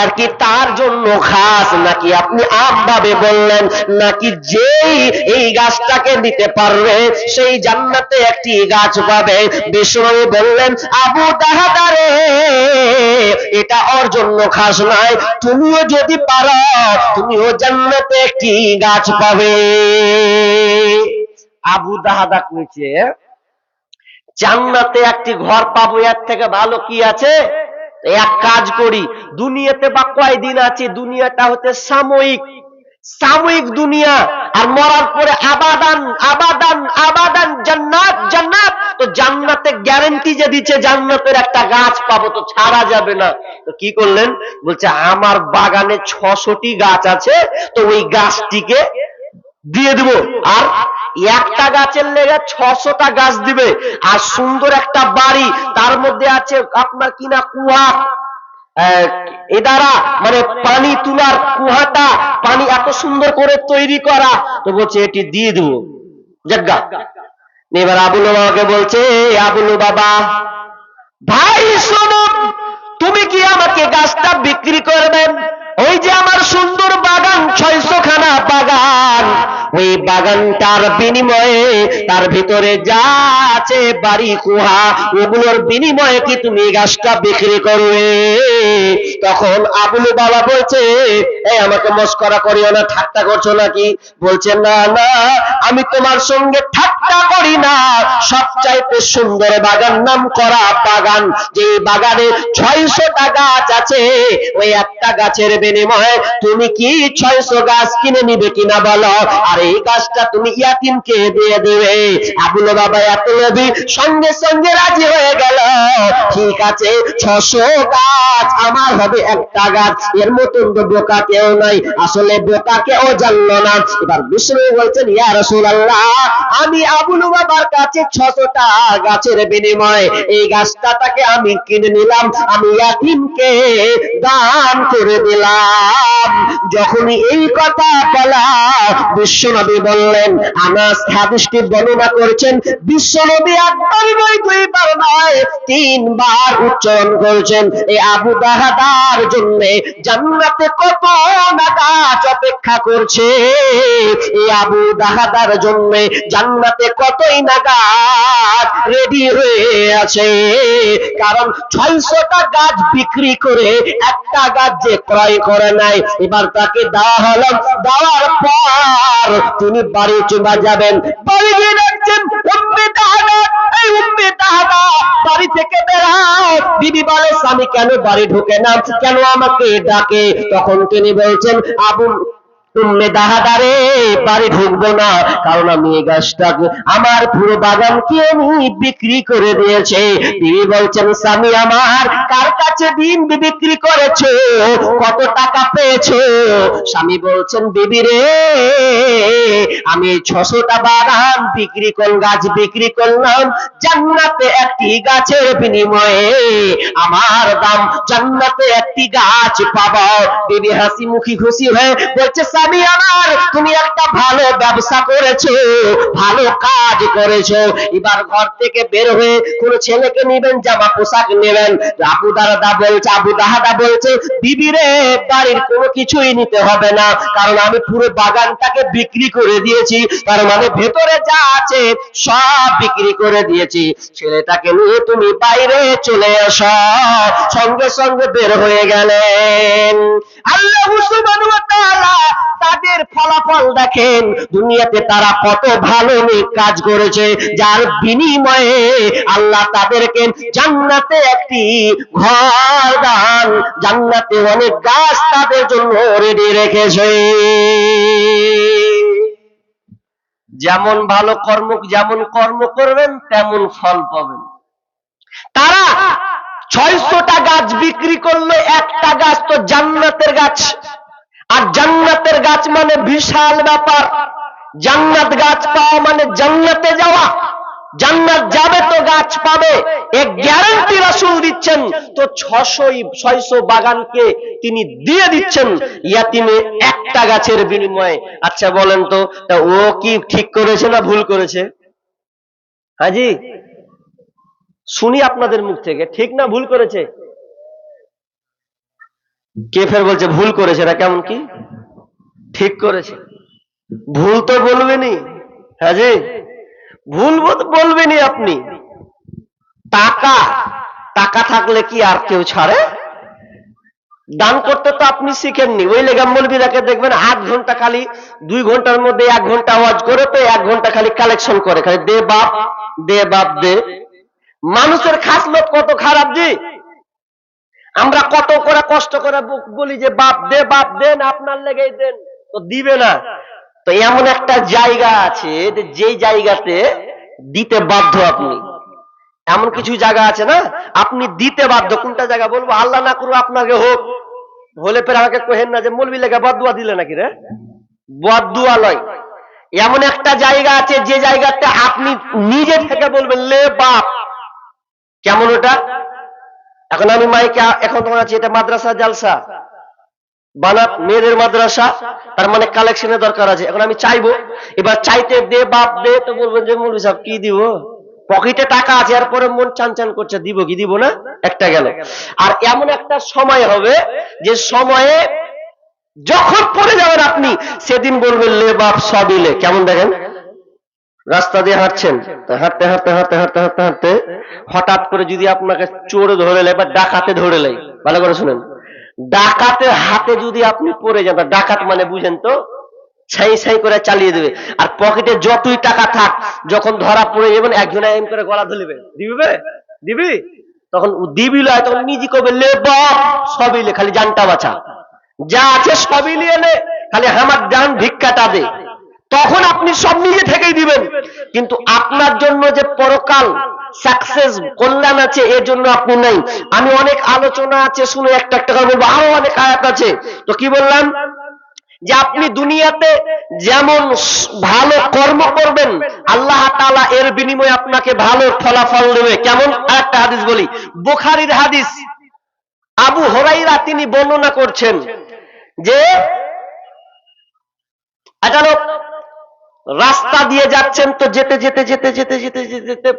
বাগানটার কি তার জন্য খাস, নাকি আপনি আমভাবে বললেন, নাকি যেই এই গাছটাকে দিতে পারবে সেই জান্নাতে একটি গাছ পাবে? বিষ্ণু বললেন, আবু দাহাদা রে, এটা ওর জন্য খাস নয়, তুমিও যদি পারো তুমিও জান্নাতে একটি গাছ পাবে। আবু দাহাদা কইছে, জান্নাতে একটি ঘর পাবো, এর থেকে ভালো কি আছে? এক কাজ করি, দুনিয়াতে বা কয়দিন আছি, দুনিয়াটা হচ্ছে সাময়িক, সাময়িক দুনিয়া, আর মরার পরে আবাদান আবাদান আবাদান জান্নাত জান্নাত। তো জান্নাতে গ্যারান্টি যে দিচ্ছে জান্নাতের একটা গাছ পাবো, তো ছাড়া যাবে না। তো কি করলেন? বলছে আমার বাগানে 600টি গাছ আছে, তো ওই গাছটিকে দিয়ে দিব, আর একটা গাছের লেগে 600টা গাছ দিবে, আর সুন্দর একটা বাড়ি, তার মধ্যে আছে আপনার কিনা কুয়া, এ দ্বারা মানে পানি তোলার কুয়াটা, পানি এত সুন্দর করে তৈরি করা। তো বলছে এটি দিয়ে দেবো জায়গা। এবার আবুল বাবাকে বলছে, আবুল বাবা ভাই শোনো, তুমি কি আমাকে গাছটা বিক্রি করবেন? ওই যে আমার সুন্দর বাগান, 600 খানা বাগান, ওই বাগানটার বিনিময়ে তার ভিতরে যা আছে বাড়ি কুহা, ওগুলোর বিনিময়ে কি তুমি গাছটা বিক্রি করবে? তখন আবুল বাবা বলছে, এই আমাকে মস্করা করিও না, ঠাট্টা করছো নাকি? বলছে না না, আমি তোমার সঙ্গে ঠাট্টা করি না, সবচাইতে সুন্দর বাগান নাম করা বাগান, যে বাগানে 600টা গাছ আছে, ওই একটা গাছের বিনিময়ে তুমি কি 600 গাছ কিনে নিবে কিনা বলো, আর এই গাছটা তুমি ইয়াতিমকে দিয়ে দেবে। আবুল বাবা এত লোভী, সঙ্গে সঙ্গে রাজি হয়ে গেল। ঠিক আছে, 600 গাছ আমার হবে একটা গাছ, এর মতন তো বোকা কেউ নাই। আসলে বোকা কেউ জানলো না। এবার বিষ্ণু বলছেন, ইয়া রাসূলুল্লাহ, আমি আবুল বাবার কাছে 600টা গাছের বিনিময়ে এই গাছটাকে আমি কিনে নিলাম, আমি ইয়াতিমকে দান করে দিলাম। যখনই এই কথা বলা, বিশ্বনবী বললেন, আনাস হাদিসটি বর্ণনা করেছেন, বিশ্বনবী একবার নয়, দুইবার নয়, 3 বার উচ্চারণ করেছেন, এই আবু দাহাদার জন্য জান্নাতে কত না গাছ অপেক্ষা করছে, এই আবু দাহাদার জন্য জান্নাতে কতই না গাছ রেডি হয়ে আছে। কারণ 600টা গাছ বিক্রি করে একটা গাছ যে ক্রয় করে নাই, এবার তাকে দেওয়া হলো, দেওয়ার পর তিনি বাড়ি চলে যাবেন। বাড়ি গিয়ে দেখছেন উম্মে দাহাদা, এই উম্মে দাহাদা বাড়ি থেকে বেরাও। বিবি বলে, স্বামী কেন বাড়ি ঢোকে না, কেন আমাকে ডাকে? তখন তিনি বলছেন, আবু উম্মে দাহাদা রে, বাড়ি ঢুকবো না, কারণ আমি এই গাছটাকে, আমার পুরো বাগানকে আমি বিক্রি করে দিয়েছি। বিবি বলছেন, স্বামী আমার, কার কাছে দিন বিক্রি করেছো, কত টাকা পেয়েছো? স্বামী বলছেন, বিবি রে, আমি 600টা বাগান বিক্রি করলাম, গাছ বিক্রি করলাম, জান্নাতে একটি গাছের বিনিময়ে আমার দাম জান্নাতে একটি গাছ পাবো। বিবি হাসি মুখী খুশি হয়ে বলছে, স্বামী আমার, তুমি একটা ভালো ব্যবসা করেছো, ভালো কাজ করেছো। এবার ঘর থেকে বের হয়ে কোন ছেলেকে নিবেন, জামা পোশাক নেবেন। আবু দাহাদা বলছে, বিবি রে, বাড়ির কোনো কিছুই নিতে হবে না, কারণ আমি পুরো বাগানটাকে বিক্রি করে দিয়েছি, তার মানে ভেতরে যা আছে সব বিক্রি করে দিয়েছি। ছেলেটাকে নিয়ে তুমি বাইরে চলে আসো। সঙ্গে সঙ্গে বের হয়ে গেলেন। আল্লাহ সুবহানাহু ওয়া তাআলা তাদের ফলাফল দেখেন, দুনিয়াতে তারা কত ভালো কাজ করেছে, যার বিনিময়ে আল্লাহ তাদেরকে জান্নাতে একটি ঘর দান, জান্নাতে অনেক গাছ তাদের জন্য রেডি রেখেছে। যেমন ভালো কর্ম, যেমন কর্ম করবেন তেমন ফল পাবেন। তারা 600টা গাছ বিক্রি করলো, একটা গাছ তো জান্নাতের গাছ, আর জান্নাতের গাছ মানে বিশাল ব্যাপার। জান্নাত গাছ পাওয়া মানে জান্নাতে যাওয়া, জান্নাত যাবে তো গাছ পাবে, এক গ্যারান্টি রাসূল দিচ্ছেন। তো 600 বাগানকে তিনি দিয়ে দিচ্ছেন ইয়াতিমে একটা গাছের বিনিময়ে। আচ্ছা বলেন তো, ও কি ঠিক করেছে না ভুল করেছে? হাজি, শুনি আপনাদের মুখ থেকে, ঠিক না ভুল করেছে? কে ফের বলছে ভুল করেছে, এটা কেমন কি ঠিক করেছে? ভুল তো বলবেনই। হ্যাঁ জি, ভুল বলবেনই আপনি। টাকা টাকা থাকলে কি আর কেউ ছাড়ে? দান করতে তো আপনি শিখেননি। ওই লেগা মৌলবীরাকে দেখবেন 8 ঘন্টা খালি 2 ঘন্টার মধ্যে 1 ঘন্টা আওয়াজ করে, তো 1 ঘন্টা খালি কালেকশন করে, খালি দে বাপ দে বাপ দে। মানুষের খাসলত কত খারাপ জি। আমরা কত করে কষ্ট করে বলি যে বাপ দেন, আপনার লেগেই দেন, তো দিবে না। তো এমন একটা জায়গা আছে যে জায়গাতে দিতে বাধ্য আপনি। এমন কিছু জায়গা আছে না, আপনি দিতে বাধ্য। কোনটা জায়গা বলবো? আল্লাহ না করুক আপনাকে হোক, হলে পরে আমাকে কহেন না যে মৌলবি লেগে বদদুয়া দিলে নাকি রে। বদদুয়া লয়, এমন একটা জায়গা আছে যে জায়গাতে আপনি নিজে থেকে বলবেন লে বাপ। কেমন ওটা? এখন আমি মাইকে এখন তোমার আছে, এটা মাদ্রাসা জালসা বানাত মেয়েদের মাদ্রাসা, তার মানে কালেকশনের দরকার আছে। এখন আমি চাইবো, এবার চাইতে দে বাপ দে, তো বলবেন যে মৌলভী সাহেব কি দিব, পকেটে টাকা আছে, এরপরে মন চান চান করছে দিব কি দিব না, একটা গেল। আর এমন একটা সময় হবে যে সময়ে যখন পড়ে যাবেন আপনি, সেদিন বলবেন লে বাপ সবই লে। কেমন দেখেন, রাস্তা দিয়ে হাঁটছেন, হাঁটতে হাঁটতে হাঁটতে হাঁটতে হাঁটতে হাঁটতে হঠাৎ করে যদি আপনাকে চোর ধরে লেয় বা ডাকাতে ধরে লেয়, ভালো করে শুনেন, ডাকাতের হাতে যদি আপনি পড়ে যান, ডাকাত মানে বুঝেন তো, ছাই ছাই করে চালিয়ে দেবে। আর পকেটে যতই টাকা থাক, যখন ধরা পড়ে যাবেন একজনে এম করে গলা ধরবে, দিবে দিবি, তখন দিবি লয়, তখন নিজে কবে লে বাপ সবই লে, খালি জানটা বাঁচা, যা আছে সবই নিয়ে নে, খালি আমার জান ভিক্ষাটা দে। তখন আপনি সব নিজে থেকেই দিবেন। কিন্তু আপনার জন্য যে পরকাল সাকসেস কল্যাণ আছে, এর জন্য আপনি নাই। আমি অনেক আলোচনা আছে, শুনে একটা একটা করে বলবো, আরো অনেক আয়াত আছে। তো কি বললাম, যে আপনি দুনিয়াতে যেমন ভালো কর্ম করবেন, আল্লাহ তাআলা এর বিনিময়ে আপনাকে ভালো ফলাফল দেবে। কেমন? একটা হাদিস বলি, বুখারীর হাদিস। আবু হুরায়রা তিনি বর্ণনা করছেন যে একটা লোক রাস্তা দিয়ে যাচ্ছেন, তো যেতে যেতে যেতে যেতে যেতে যেতে যেতে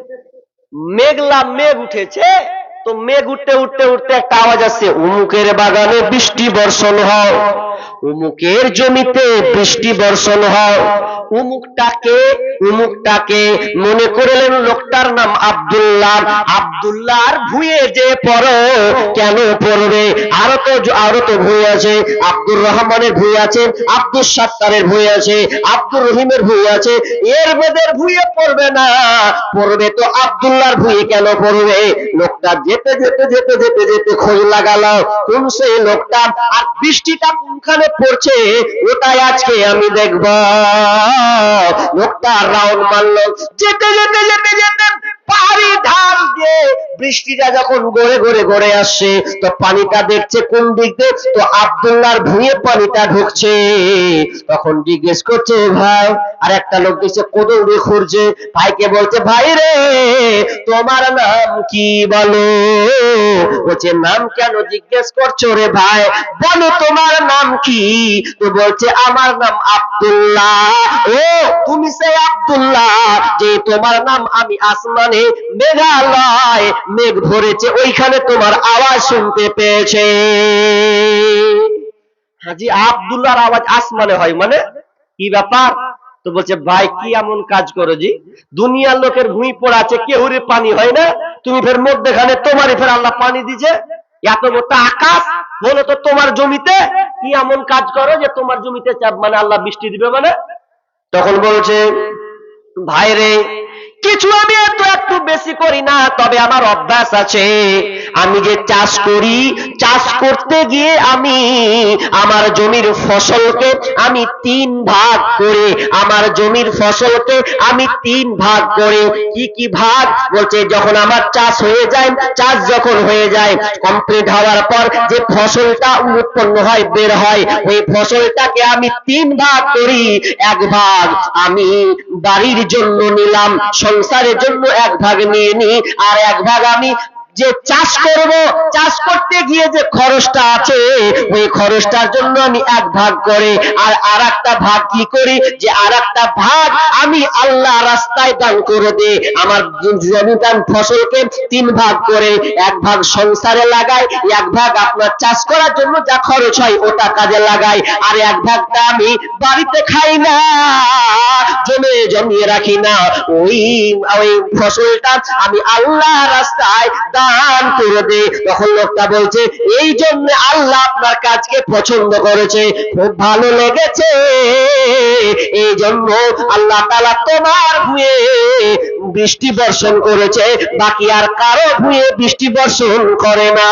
মেঘলা মেঘ উঠেছে, তো মেঘ উঠতে উঠতে উঠতে একটা আওয়াজ আসছে, উমুকের বাগানে বৃষ্টি বর্ষণ হয়, উমুকের জমিতে বৃষ্টি বর্ষণ হয়। উমুকটাকে মনে করলেন লোকটার নাম আব্দুল্লাহ। আব্দুল্লাহর ভুঁয়ে যে পড়ো, কেন পড়বে? আরো তো ভুঁই আছে, আব্দুর রহমানের ভুঁই আছে, আব্দুল সাত্তারের ভুঁই আছে, আব্দুর রহিমের ভুঁই আছে, এর বেদের ভুঁয়ে পড়বে না, পড়বে তো আব্দুল্লাহর ভুঁয়ে। কেন পড়বে? লোকটা যেতে যেতে যেতে যেতে যেতে খোঁজ লাগালো কোন সেই লোকটা, আর বৃষ্টিটা কোনখানে পড়ছে ওটাই আজকে আমি দেখব। লোকটা রাউন্ড মারলো, যেতে যেতে যেতে যেতে পাহাড়ি ঢাল দিয়ে বৃষ্টিটা যখন গড়ে গড়ে গড়ে আসছে, তো পানিটা দেখছে কোন দিক দিয়ে, তো আব্দুল্লাহর ভুঁয়ে পানিটা ঢুকছে। তখন জিজ্ঞেস করছে ভাই, আর একটা লোক দেখছে কোদৌড়ে খুঁড়ছে, ভাইকে বলছে ভাই রে তোমার নাম কি বলো? বলছে নাম কেন জিজ্ঞেস করছো রে ভাই, বলো তোমার নাম কি? তো বলছে আমার নাম আব্দুল্লাহ। ও তুমি সেই আব্দুল্লাহ যে তোমার নাম আমি আসমানে মেঘালয় মেঘ ধরেছে ওইখানে তোমার আওয়াজ শুনতে পেয়েছে। হাজি আব্দুল্লাহর আওয়াজ আসমানে হয় মানে কি ব্যাপার? তো বলছে ভাই কি এমন কাজ করো জি, দুনিয়ার লোকের ভুঁই পড়া আছে, কেউরে পানি হয় না, তুমি ফের মধ্যেখানে তোমারই ফের আল্লাহ পানি দিছে, এত মোটা আকাশ বলো তো তোমার জমিতে কি এমন কাজ করো যে তোমার জমিতে চাপ মানে আল্লাহ বৃষ্টি দিবে মানে? তখন বলছে ভাই রে কিছু আমি একটু বেশি করি না, তবে আমার অভ্যাস আছে, আমি যে চাষ করি, চাষ করতে গিয়ে আমি আমার জমির ফসলকে আমি 3 ভাগ করে, আমার জমির ফসলকে আমি 3 ভাগ করে, কি কি ভাগ? বলছে যখন আমার চাষ হয়ে যায়, চাষ যখন হয়ে যায় কমপ্লিট হওয়ার পর যে ফসলটা উৎপন্ন হয় বের হয়, ওই ফসলটাকে আমি 3 ভাগ করি। 1 ভাগ আমি বাড়ির জন্য নিলাম, সংসারের জন্য 1 ভাগ নিয়ে নি, আর 1 ভাগ আমি যে চাষ করব, চাষ কাজ করতে গিয়ে যে খরচটা আছে ওই খরচটার জন্য আমি এক ভাগ করে আর একটা ভাগ কি করি, যে আর একটা ভাগ আমি আল্লাহ রাস্তায় দান করে দিই। আমার জমিদান ফসলকে 3 ভাগ করে, এক ভাগ সংসারে লাগাই, এক ভাগ আপনার চাষ করার জন্য যা খরচ হয় ওটা কাজে লাগাই, আর এক ভাগটা আমি বাড়িতে খাই না, জমিয়ে রাখি না, ওই ফসলটা আমি আল্লাহ রাস্তায় দান করে দিই। তখন লোকটা বলছে এই জন্য আল্লাহ আপনার কাজকে পছন্দ করেছে, খুব ভালো লেগেছে, এই জন্য আল্লাহ তাআলা তোমার ভুঁয়ে বৃষ্টি বর্ষণ করেছে, বাকি আর কারো ভুঁয়ে বৃষ্টি বর্ষণ করে না।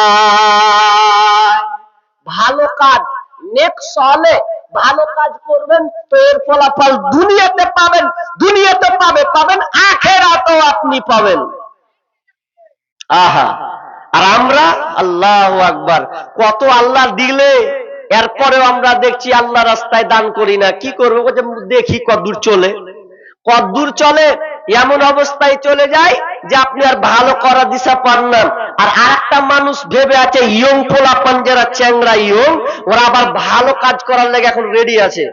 ভালো কাজ, নেক সালে ভালো কাজ করবেন তো এর ফলাফল দুনিয়াতে পাবেন, পাবেন আখিরাতেও আপনি পাবেন। আহা, আর আমরা আল্লাহু আকবার, কত আল্লাহ দিলে এরপরেও আমরা দেখছি আল্লাহ রাস্তায় দান করি না। কি করবো, দেখি কতদূর চলে, এমন অবস্থায় চলে যায় যে আপনি আর ভালো করার দিশা পান না। আর আরেকটা মানুষ ভেবে আছে, ইয়ং পোলাপান যারা চ্যাংরা ইয়ং, ওরা আবার ভালো কাজ করার লেগে এখন রেডি আছে।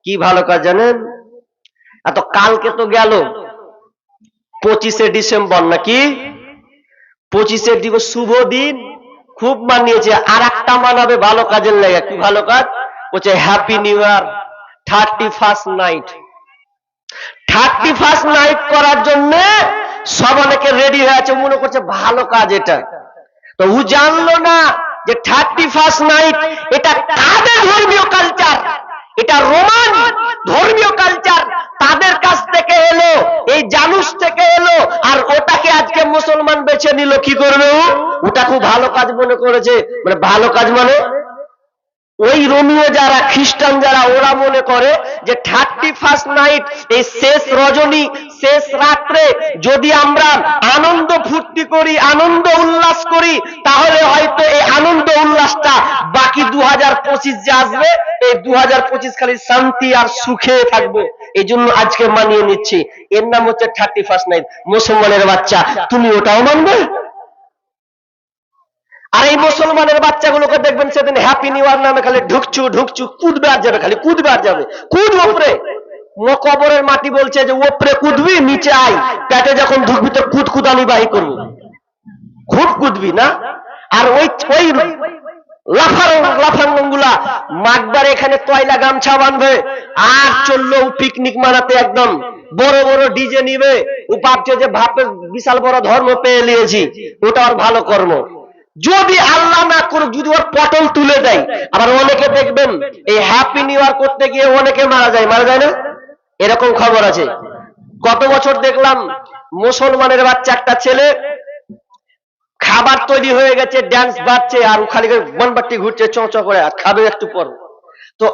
কি ভালো কাজ জানেন? এত কালকে তো গেল 25শে ডিসেম্বর, নাকি 25শে ডিসেম্বর শুভ দিন, খুব মানিয়েছে। আর একটা মানাবে ভালো কাজের লেগে। কি ভালো কাজ? বলছে happy new year, 31st night. 31st night করার জন্য সব অনেকে রেডি হয়ে আছে, মনে করছে ভালো কাজ এটা। তো ও জানলো না যে 31st নাইট এটা কাদের ধর্মীয় কালচার, এটা রোমান ধর্মীয় কালচার, তাদের কাছ থেকে এলো, এই জানুস থেকে এলো, আর ওটাকে আজকে মুসলমান বেছে নিল। কি করবে ওটা খুব ভালো কাজ মনে করেছে। মানে ভালো কাজ মানে ওই রোমিও যারা, খ্রিস্টান যারা, ওরা মনে করে যে 31st নাইট, এই শেষ রজনী, শেষ রাত্রে যদি আমরা আনন্দ ফুর্তি করি, আনন্দ উল্লাস করি, তাহলে হয়তো এই আনন্দ উল্লাসটা বাকি 2025 যে আসবে, এই 2025 খালি শান্তি আর সুখে থাকবো। এই জন্য আজকে মানিয়ে নিচ্ছি, এর নাম হচ্ছে 31st নাইট। মুসলমানের বাচ্চা, তুমি ওটাও মানবে? আর এই মুসলমানের বাচ্চাগুলোকে দেখবেন সেদিন হ্যাপি নিউ ইয়ার নামে খালি ঢুকছু কুদবে আর যাবে, খালি কুদবে আর যাবে, কুদ ওপরে। কবরের মাটি বলছে যে ওপরে কুদবি, নিচে আই, পেটে যখন ঢুকবি তো কুদকুদানি বাহি করবি, খুব কুদবি না। আর ওই লাফাঙ্গুলা মাকবার এখানে তয়লা গামছা বাঁধবে আর চললো পিকনিক মানাতে, একদম বড় বড় ডিজে নিবে। ও ভাবছে যে বিশাল বড় ধর্ম পেয়ে নিয়েছি, ওটা আর ভালো কর্ম। যদি আল্লাহ না করুক, যদি ওর পটল তুলে দেয়। আবার অনেকে দেখবেন এই হ্যাপি নিউ ইয়ার করতে গিয়ে অনেকে মারা যায় না, এরকম খবর আছে। গত বছর দেখলাম মুসলমানের বাচ্চা একটা ছেলে, খাবার তৈরি হয়ে গেছে, ড্যান্স বাজছে, আর খালি বনবাটি ঘুরছে চোঁচ করে, আর খাবে একটু পর। তো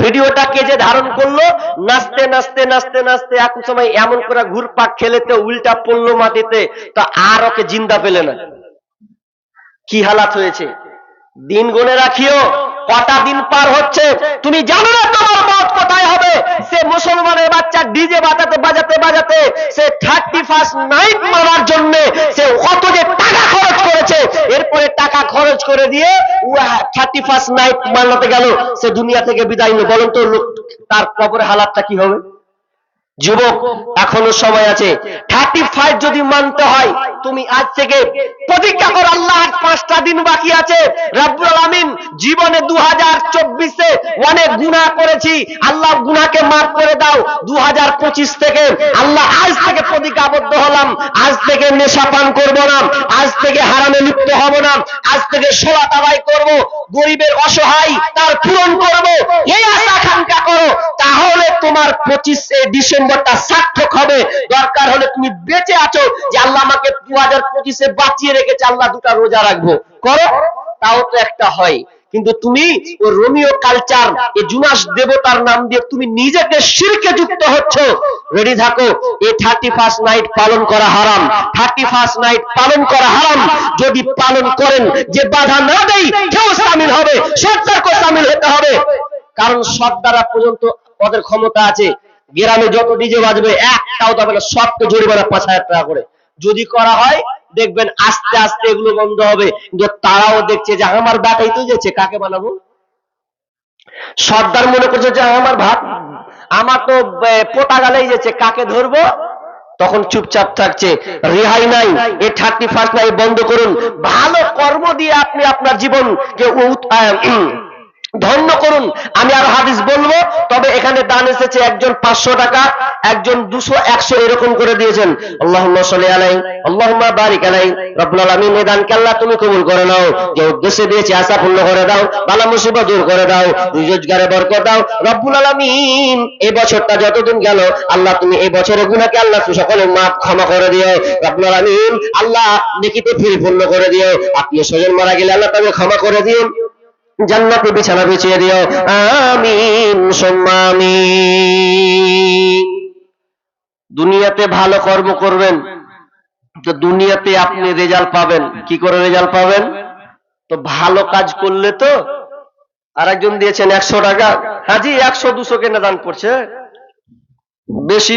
ভিডিওটা কে যে ধারণ করলো, নাচতে নাচতে নাচতে নাচতে এক সময় এমন করে ঘুরপাক খেলেতে উল্টা পড়লো মাটিতে, তো আর ওকে জিন্দা পেলে না। কি হালাত হয়েছে, দিন গুনে রাখিও, কটা দিন পার হচ্ছে, তুমি জানো না তোমার মত কোথায় হবে। সে মুসলমানের বাচ্চা ডিজে বাজাতে সে 31st নাইট মানার জন্য সে কত যে টাকা খরচ করেছে, এরপরে টাকা খরচ করে দিয়ে 31st নাইট মানাতে গেল, সে দুনিয়া থেকে বিদায় নিল। বলুন তো তার কবরের হালাতটা কি হবে? যুবক, এখনো সময় আছে। 35 যদি মানতে হয়, তুমি আজ থেকে প্রতিজ্ঞা করো, আল্লাহ 5টা দিন বাকি আছে। রব্বুল আলামিন জীবনে 2024-এ অনেক গুনাহ করেছি, আল্লাহ গুনাহকে মাফ করে দাও। 2025 থেকে আল্লাহ আজ থেকে প্রতিজ্ঞাবদ্ধ হলাম, আজ থেকে নেশা পান করব না, আজ থেকে হারামে লিপ্ত হব না, আজ থেকে সালাত আদায় করব, গরিবের অসহায় তার পূরণ করব। এই আশা আকাঙ্ক্ষা করো, তাহলে তোমার 25শে ডিসেম্বরটা সার্থক হবে। দরকার হলে তুমি বেঁচে আছো যে আল্লাহ আমাকে 2025-এ বাঁচিয়ে রেখেছে, আল্লাহ 2টা রোজা রাখবো, করো, তাও তো একটা হয়। কিন্তু তুমি ওই রোমিও কালচার, এই জুনাস দেবতার নাম দিয়ে তুমি নিজেকে শিরকে যুক্ত হচ্ছ। রেডি থাকো, এই 31st নাইট পালন করা হারাম, 31st নাইট পালন করা হারাম। যদি পালন করেন, যে বাধা না দেই কেউ শামিল হবে, সরকারকে শামিল হতে হবে। কারণ সর্দাররা পর্যন্ত ওদের ক্ষমতা আছে, গ্রামে যত ডিজে বাজবে একটাও তবে না, সবকে জরিমানা 5,000 টাকা করে। যদি করা হয় দেখবেন আস্তে আস্তে এগুলো বন্ধ হবে। কিন্তু তারাও দেখছে যে আমার বাটাই তো যেছে, কাকে বানাবো? সর্দার মনে করছে যে আমার ভাত, আমার তো পোটা গালেই যেছে, কাকে ধরবো? তখন চুপচাপ থাকছে, রেহাই নাই। এই 31 নাই, বন্ধ করুন। ভালো কর্ম দিয়ে আপনি আপনার জীবনকে ধন্য করুন। আমি আর হাদিস বলবো, তবে এখানে দান এসেছে, একজন 500 টাকা, একজন 200, 100 এরকম করে দিয়েছেন। আল্লাহুম্মা সাল্লি আলাইহি, আল্লাহুম্মা বারিক আলাইহি। রব্বুল আলামিন এই দানকে আল্লাহ তুমি কবুল করে নাও। যে উদ্দেশ্যে দিয়েছে আশা পূর্ণ করে দাও, বালা মুসিবত দূর করে দাও, রোজগারে বরকত দাও। রব্বুল আলামিন এই বছরটা যতদিন গেল, আল্লাহ তুমি এই বছরের গুনাহকে আল্লাহ সকলের মাফ ক্ষমা করে দিও। রব্বুল আলামিন আল্লাহ নেকিতে পরিপূর্ণ করে দিও। আত্মীয় স্বজন মারা গেলে আল্লাহ তাকে ক্ষমা করে দিও, জান্নাতে বিছানা বিছিয়ে দিও। আমিন সুম্মা আমিন। দুনিয়াতে ভালো কর্ম করবেন তো দুনিয়াতে আপনি রেজাল্ট পাবেন। কি করে রেজাল্ট পাবেন? তো ভালো কাজ করলে তো। আরেকজন দিয়েছেন 100 টাকা, হাজি 100 200 কেনা দান করছে, বেশি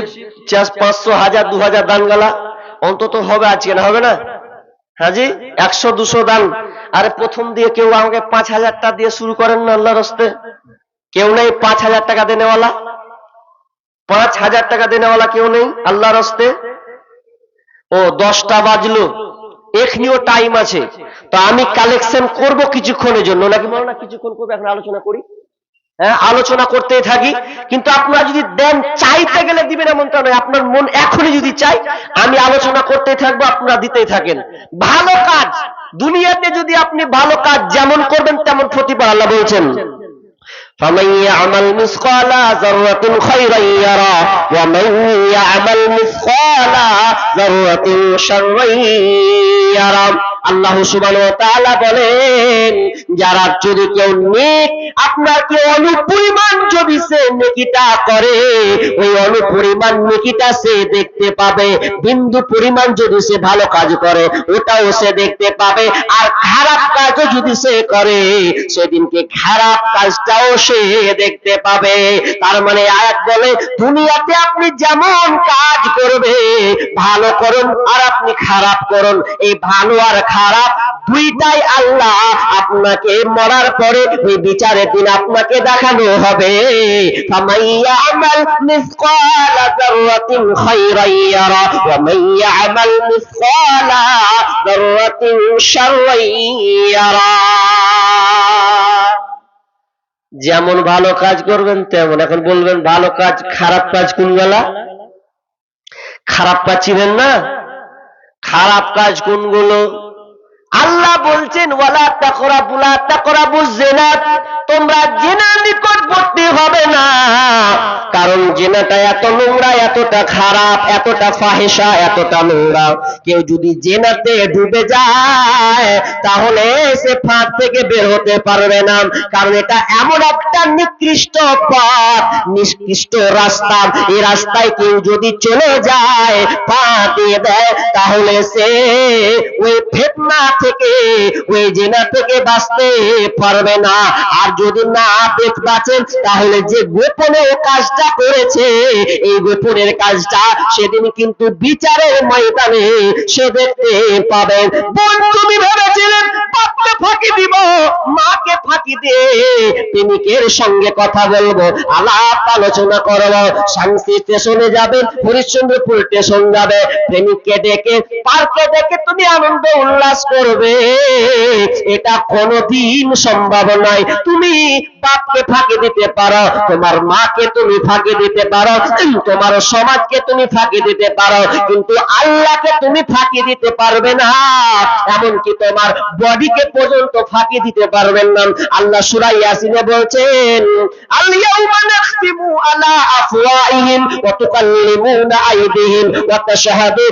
500 1000 2000 দান গালা অন্তত হবে, আজকে না হবে না হাজি 100 200 দান। আরে প্রথম দিয়ে কেউ আমাকে 5000 টাকা দিয়ে শুরু করেন না আল্লাহর রাস্তে? কেউ নেই 5000 টাকা দেনেওয়ালা? 5000 টাকা দেনেওয়ালা কেউ নেই আল্লাহর রাস্তে? ও 10টা বাজলো, এখনিও টাইম আছে, তো আমি কালেকশন করব কিছুক্ষণের জন্য, নাকি বলো না কিছুক্ষণ করবো, এখন আলোচনা করি। হ্যাঁ, আলোচনা করতেই থাকি। কিন্তু আপনারা যদি দেন, চাইতে গেলে দিবেন এমনটা নয়, আপনার মন এখনই যদি চাই, আমি আলোচনা করতেই থাকবো, আপনারা দিতেই থাকেন। ভালো কাজ দুনিয়াতে যদি আপনি ভালো কাজ যেমন করবেন তেমন প্রতিফল আল্লাহ বলছেন, فمن يعمل مثقال ذرة خيرا يره ومن يعمل مثقال ذرة شرا يره। আল্লাহ সুবহানাহু ওয়া তাআলা বলেন, যারা যদি কেউ নেক, আপনার কি অনুপরিমাণ যদি সে নেকিটা করে, ওই অনুপরিমাণ নেকিটা সে দেখতে পাবে। বিন্দু পরিমাণ যদি সে ভালো কাজ করে, ওটাও সে দেখতে পাবে। আর খারাপ কাজও যদি সে করে, সেদিনকে খারাপ কাজটাও সে দেখতে পাবে। তার মানে আয়াত বলে, দুনিয়াতে আপনি যেমন কাজ করবে, ভালো করুন আর আপনি খারাপ করুন, এই ভালো আর খারাপ দুইটাই আল্লাহ আপনাকে মরার পরে ওই বিচারের দিন আপনাকে দেখানো হবে। ফামান ইয়ামাল মিসকালা যাররাতিন খায়রান ইয়ারা ওয়া মান ইয়ামাল মিসকালা যাররাতিন শাররান ইয়ারা। যেমন ভালো কাজ করবেন তেমন। এখন বলবেন ভালো কাজ খারাপ কাজ কোনগুলা? খারাপ কাজ চিনেন না? খারাপ কাজ কোনগুলো? আল্লাহ বলছেন, ওয়ালা তাকরাবুজ জিনা, তোমরা জিনার নিকটবর্তী হবে না। কারণ জিনাটা এত নোংরা, এতটা খারাপ, এতটা ফাহিশা, এতটা নোংরা। কেউ যদি জিনাতে ডুবে যায়, তাহলে সে ফাঁদ থেকে বের হতে পারবে না। কারণ এটা এমন একটা নিকৃষ্ট পথ, নিকৃষ্ট রাস্তা। এই রাস্তায় কেউ যদি চলে যায়, পা দিয়ে দেয়, তাহলে সে ওই ফিতনা থেকে, ওই জিনা থেকে বাঁচতে পারবে না। আর যদি না বাঁচেন, তাহলে যে গোপনে কাজটা করেছে, এই গোপনের কাজটা সেদিন কিন্তু বিচারের ময়দানে সে দেখতে পাবেন। বোন, তুমি ভেবেছিলেন বাপকে ফাঁকি দিব, মাকে ফাঁকি দিয়ে প্রেমিকের সঙ্গে কথা বলবো, আলাপ আলোচনা করবো, শান্তি স্টেশনে যাবেন, হরিশ্চন্দ্রপুর স্টেশন যাবে, প্রেমিককে ডেকে পার্কে ডেকে তুমি আনন্দ উল্লাস করবে, এটা কোনোদিন সম্ভব নয়। তুমি বাপকে ফাঁকি দিতে পারো, তোমার মাকে তুমি ফাঁকি দিতে পারো, তোমার সমাজকে তুমি ফাঁকি দিতে পারো, কিন্তু আল্লাহকে তুমি ফাঁকি দিতে পারবে না। এমনকি তোমার বডিকে পর্যন্ত ফাঁকি দিতে পারবেন না। আল্লাহ সূরা ইয়াসিনে বলছেন, আল ইয়াউমা নাখতিমু আলা আফওয়াহিহিম ওয়া তুকাল্লিমুনা আইদিহিম ওয়া তাশহাদু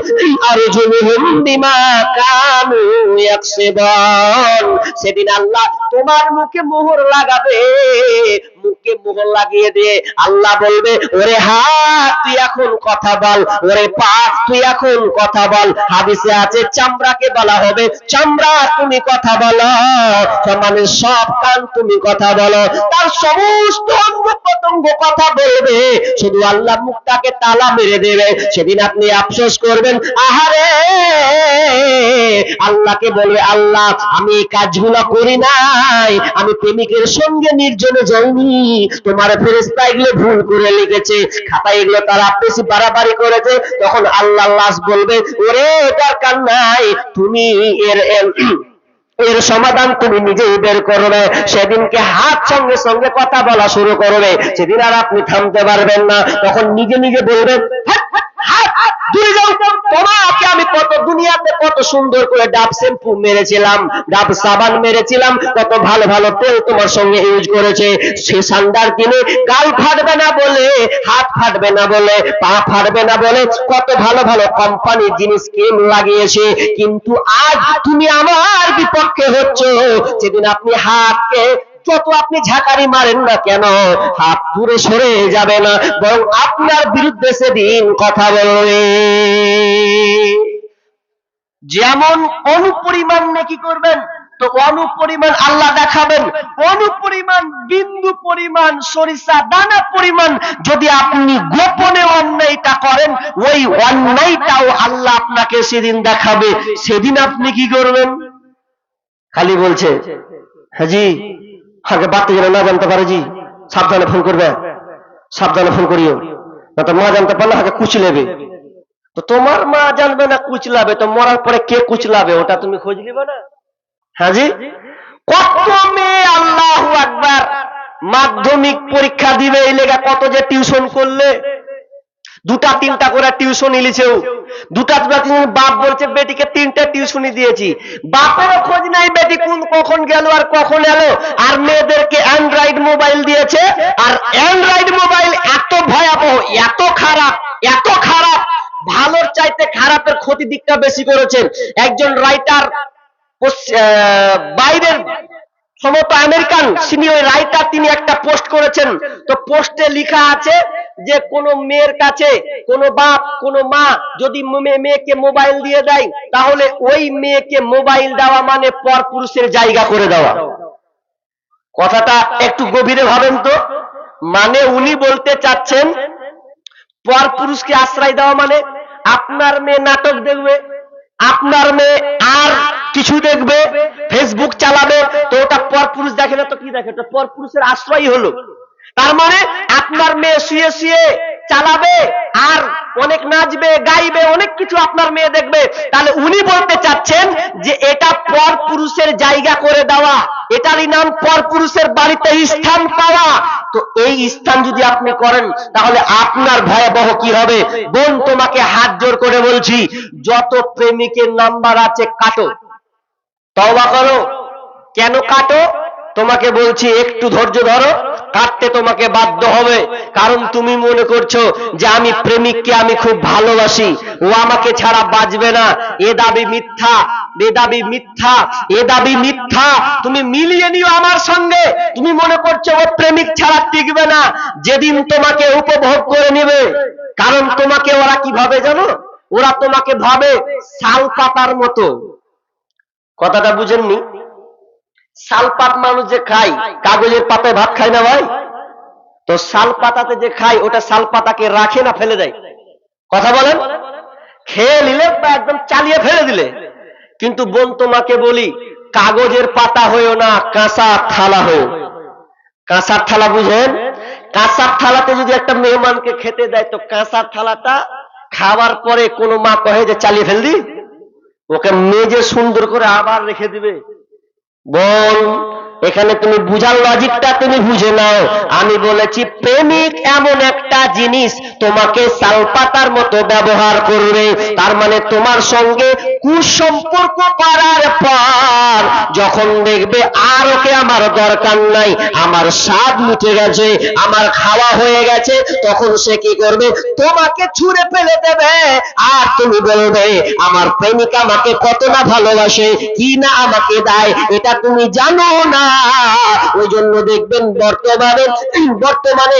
আরজুলুহুম বিমা কানু ইয়াকসিবুন। সেদিন আল্লাহ তোমার মুখে মোহর লাগাবে। মুখে মোহর লাগিয়ে দিয়ে আল্লাহ বলবে, ওরে হাত তুই এখন কথা বল, ওরে পা তুই এখন কথা বল। হাদিসে আছে চামড়াকে বলা হবে, চামড়া তুমি কথা বলো, মানে সব কান তুমি কথা বলো। তার সমস্ত অঙ্গ প্রত্যঙ্গ কথা বলবে, শুধু আল্লাহ মুখটাকে তালা মেরে দেবে। সেদিন আপনি আফসোস করবেন, আহারে আল্লাহকে বলবে, আল্লাহ আমি এই কাজগুলো করি নাই, আমি প্রেমিকের সঙ্গে নির্জনে যাইনি, তোমার ফেরেশতা এগুলো ভুল করে লিখেছে, খাতায় এগুলো তারা বেশি বাড়াবাড়ি করেছে। তখন আল্লাহ বলবে, ওরে দরকার নাই, তুমি এর সমাধান তুমি নিজেই বের করবে। সেদিনকে হাত সঙ্গে সঙ্গে কথা বলা শুরু করবে, সেদিন আর আপনি থামতে পারবেন না। তখন নিজে নিজে বলবেন, দূরে যাও, তোমাকে আমি কত দুনিয়াতে কত সুন্দর করে ডাব শ্যাম্পু মেরেছিলাম, ডাব সাবান মেরেছিলাম, কত ভালো ভালো তেল তোমার সঙ্গে ইউজ করেছে। সে সান্ডার কিনে গাল ফাটবে না বলে, হাত ফাটবে না বলে, পা ফাটবে না বলে কত ভালো ভালো কোম্পানির জিনিস ক্রিম লাগিয়েছে। কিন্তু আজ তুমি আমার বিপক্ষে হচ্ছ। সেদিন আপনি হাতকে যত আপনি ঝাঁকারি মারেন না কেন, হাত দূরে সরে যাবে না, বরং আপনার বিরুদ্ধে সেদিন কথা বলবে। যেমন অনুপরিমাণ নেকি করবেন, তো অনুপরিমাণ আল্লাহ দেখাবেন। অনুপরিমাণ বিন্দু পরিমাণ সরিষা দানা পরিমাণ যদি আপনি গোপনে অন্যায়টা করেন, ওই অন্যায়টাও আল্লাহ আপনাকে সেদিন দেখাবে। সেদিন আপনি কি করবেন? খালি বলছে, হ্যাঁ জি, আগে বাড়তে যেন না জানতে পারে জি, সাবধানে ফোন করবে, সাবধানে ফোন করিও, না তো মা জানতে পারলে আগে কুচলেবে। তো তোমার মা জানবে না কুচলাবে, তো মরার পরে কে কুচলাবে ওটা তুমি খোঁজ নিবে না? হ্যাঁ জি, কত মেয়ে আল্লাহু আকবার মাধ্যমিক পরীক্ষা দিবে এই লেগা কত যে টিউশন করলে, দুটা তিনটা করে টিউশন ইলিছেও, দুটা বাপ বলছে বেটিকে তিনটা টিউশনি দিয়েছি, বাপেরও খোঁজ নাই বেটি কোন কখন গেল আর কখন এলো। আর মেয়েদেরকে অ্যান্ড্রয়েড মোবাইল দিয়েছে, আর অ্যান্ড্রয়েড মোবাইল এত ভয়াবহ, এত খারাপ, এত খারাপ, ভালোর চাইতে খারাপের ক্ষতি দিকটা বেশি করেছেন। একজন রাইটার বাইরের সমস্ত আমেরিকান সিনিয়র রাইটার, তিনি একটা পোস্ট করেছেন। তো পোস্টে লেখা আছে যে কোন মেয়ের কাছে কোন বাপ কোন মা যদি মেয়েকে মোবাইল দিয়ে দেয়, তাহলে ওই মেয়েকে মোবাইল দেওয়া মানে পরপুরুষের জায়গা করে দেওয়া। কথাটা একটু গভীরে ভাবেন তো। মানে উনি বলতে চাচ্ছেন পরপুরুষকে আশ্রয় দেওয়া মানে আপনার মেয়ে নাটক দেখবে, আপনার মেয়ে আর কিছু দেখবে, ফেসবুক চালাবে, তো ওটা পরপুরুষ দেখে না তো কি দেখে, ওটা পরপুরুষের আশ্রয় হলো। তার মানে আপনার মেয়ে শুয়ে শুয়ে চালাবে আর অনেক নাচবে গাইবে, অনেক কিছু আপনার মেয়ে দেখবে। তাহলে উনি বলতে চাচ্ছেন যে এটা পরপুরুষের জায়গা করে দেওয়া, এটারই নাম পরপুরুষের বাড়িতে স্থান পাওয়া। তো এই স্থান যদি আপনি করেন তাহলে আপনার ভয়াবহ কি হবে। বোন, তোমাকে হাত জোর করে বলছি, যত প্রেমিকের নাম্বার আছে কাটো, তওবা করো। কেন কাটো? তোমাকে বলছি একটু ধৈর্য ধরো, কাটতে তোমাকে বাধ্য হবে। কারণ তুমি মনে করছো যে আমি প্রেমিককে আমি খুব ভালোবাসি, ও আমাকে ছাড়া বাঁচবে না। এ দাবি মিথ্যা, এ দাবি মিথ্যা, এ দাবি মিথ্যা। তুমি মিলিয়ে নিও আমার সঙ্গে। তুমি মনে করছো ও প্রেমিক ছাড়া টিকবে না, যেদিন তোমাকে উপভোগ করে নেবে। কারণ তোমাকে ওরা কি ভাবে জানো? ওরা তোমাকে ভাবে শাল পাতার মতো। কথাটা বুঝেননি? শালপাত মানুষ যে খায়, কাগজের পাতায় ভাত খায় না ভাই, তো শাল পাতাতে যে খায় ওটা শাল পাতাকে রাখে না ফেলে দেয়? কথা বলেন, খেয়ে নিলে বা একদম চালিয়ে ফেলে দিলে। কিন্তু বোন তোমাকে বলি, কাগজের পাতা হয়েও না, কাঁচা থালা হয়েও। কাঁচার থালা বুঝেন? কাঁচার থালাতে যদি একটা মেহমানকে খেতে দেয়, তো কাঁচার থালাটা খাওয়ার পরে কোনো মা কহে যে চালিয়ে ফেল দি, ওকে মেজে সুন্দর করে আবার রেখে দিবে। বোন, এখানে তুমি বুঝার লজিকটা তুমি বুঝে নাও। আমি বলেছি প্রেমিক এমন একটা জিনিস তোমাকে সালপাতার মতো ব্যবহার করবে, তার মানে তোমার সঙ্গে কুসম্পর্ক করার পর যখন দেখবে আর ওকে আমার দরকার নাই, আমার স্বাদ মিটে গেছে, আমার খাওয়া হয়ে গেছে, তখন সে কি করবে, তোমাকে ছুঁড়ে ফেলে দেবে। আর তুমি বলবে আমার প্রেমিক আমাকে কত না ভালোবাসে, কি না আমাকে দেয় এটা তুমি জানো না। ওই জন্য দেখবেন বর্তমানে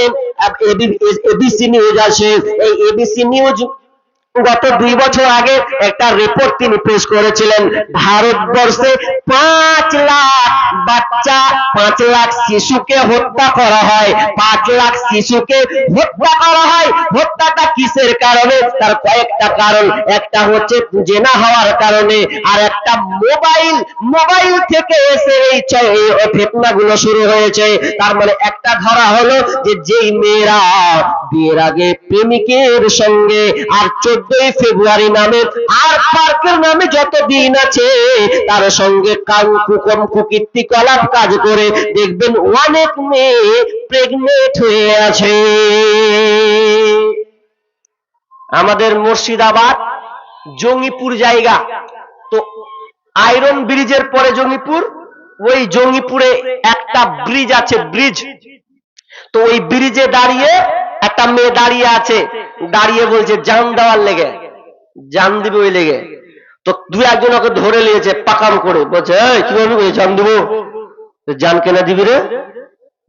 এবিসি নিউজ আছে, এই এবিসি নিউজ গত 2 বছর আগে একটা রিপোর্ট তিনি পেশ করেছিলেন। ভারতবর্ষে 5 লাখ বাচ্চা, 5 লাখ শিশুকে হত্যা করা হয়, 5 লাখ শিশুকে হত্যা করা হয়। হত্যাটা কিসের কারণে? তার কয়েকটা কারণ। একটা হচ্ছে জেনা হওয়ার কারণে, আর একটা মোবাইল থেকে এসে এই ফিতনাগুলো শুরু হয়েছে। তার মানে একটা ধরা হলো যে যেই মেয়েরা বিয়ের আগে প্রেমিকের সঙ্গে আর 14ই ফেব্রুয়ারি নামে আর পার্কের নামে যত দিন আছে তার সঙ্গে কুকীর্তিকলাপ কাজ করে দেখবেন অনেক মেয়ে প্রেগনেন্ট হয়ে আছে। আমাদের মুর্শিদাবাদ জঙ্গিপুর জায়গা, তো আয়রন ব্রিজের পরে জঙ্গিপুর, ওই জঙ্গিপুরে একটা ব্রিজ আছে, ব্রিজ। তো ওই ব্রিজে দাঁড়িয়ে একটা মেয়ে দাঁড়িয়ে আছে, দাঁড়িয়ে বলছে জান দেওয়ার লেগে, জান দিবে ওই লেগে। তো 2-1 ওকে ধরে নিয়েছে পাকাম করে, বলছে এই কি বলবি জান দিব, জান কেনা দিবি রে?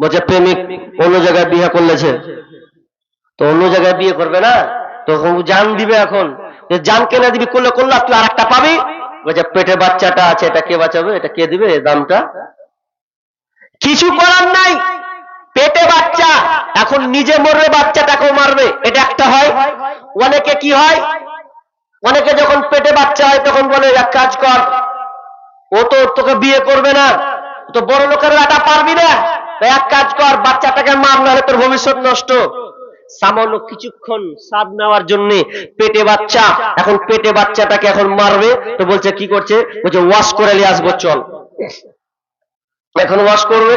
বলছে প্রেমিক অন্য জায়গায় বিয়ে করলেছে। তো অন্য জায়গায় বিয়ে করবে না, তো জান দিবে। এখন জান কেনা দিবি, করলে তুই আর একটা পাবি। বলছে পেটে বাচ্চাটা আছে, এটা কে বাঁচাবে, এটা কে দিবে দামটা? কিছু করার নাই, পেটে বাচ্চা, এখন নিজে মরবে বাচ্চাটাকেও মারবে, এটা একটা হয়। অনেকে কি হয়, অনেকে যখন পেটে বাচ্চা হয় তখন বলে এক কাজ কর, ও তো তোকে বিয়ে করবে না, তো বড় লোকের এটা পারবি না, এক কাজ কর বাচ্চাটাকে মার, নাহলে তোর ভবিষ্যৎ নষ্ট। সামান্য কিছুক্ষণ স্বাদ নেওয়ার জন্য পেটে বাচ্চা, এখন পেটে বাচ্চাটাকে এখন মারবে। তো বলছে কি করছে, বলছে ওয়াশ করে নিয়ে আসবো চল। এখন ওয়াশ করবে,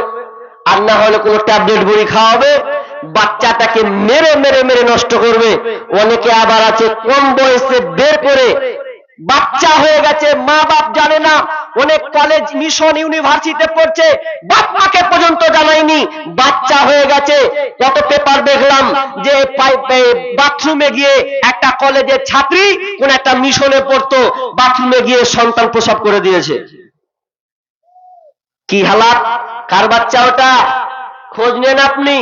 আর না হলে কোনো ট্যাবলেট বড়ি খাওয়াবে, বাচ্চাটাকে মেরে মেরে মেরে নষ্ট করবে। অনেকে আবার আছে কম বয়সে বের করে বাচ্চা হয়ে গেছে, মা বাপ জানে না, অনেক কলেজ মিশন ইউনিভার্সিটিতে পড়ছে, বাপ মাকে পর্যন্ত জানায়নি, বাচ্চা হয়ে গেছে। কত পেপার দেখলাম যে বাথরুমে গিয়ে একটা কলেজের ছাত্রী কোন একটা মিশনে পড়তো, বাথরুমে গিয়ে সন্তান প্রসব করে দিয়েছে। কি হালাত, কার বাচ্চা ওটা? খোঁজ নেন আপনি।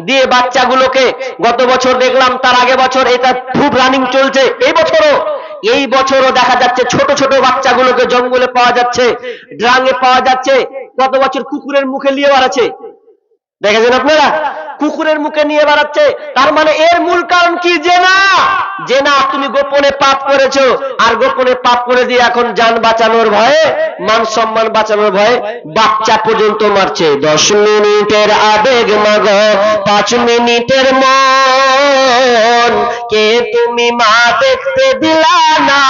দিয়ে বাচ্চাগুলোকে গত বছর দেখলাম, তার আগে বছর, এটা খুব রানিং চলছে, এই বছরও দেখা যাচ্ছে ছোট ছোট বাচ্চাগুলোকে জঙ্গলে পাওয়া যাচ্ছে, ড্রাঙে পাওয়া যাচ্ছে। গত বছর কুকুরের মুখে নিয়ে বেড়াচ্ছে, দেখেছেন আপনারা? কুকুরের মুখে নিয়ে বেড়াচ্ছে। তার মানে এর মূল কারণ কি? জেনা। তুমি গোপনে পাপ করেছো, আর গোপনে পাপ করে দিয়ে এখন জান বাঁচানোর ভয়ে, মান সম্মান বাঁচানোর ভয়ে বাচ্চা পর্যন্ত মারছে। 10 মিনিটের আবেগ মাগ, 5 মিনিটের মন, কে তুমি মা দেখতে দিলা না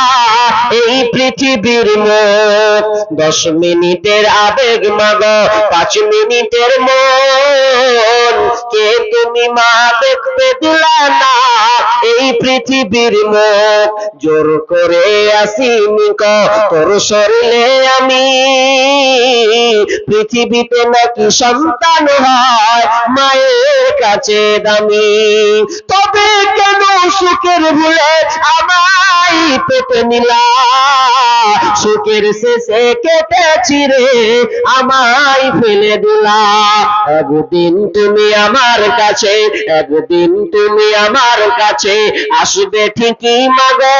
এই পৃথিবীর মুখ। 10 মিনিটের আবেগ মাগ, 5 মিনিটের মন, কে তুমি মা দেখতে দিলা না এই পৃথিবীর মুখ। জোর করে আসিনি তোর শরীরে আমি, পৃথিবীতে নাকি সন্তান হয় মায়ের কাছে দামি। তবে কেন সুখের ভুলে আমায় পেতে নিলা, সুখের শেষে কেটেছি রে আমায় ফেলে দিলা। একদিন তুমি আমার কাছে, একদিন তুমি আমার কাছে আসবে ঠিকই মাগো,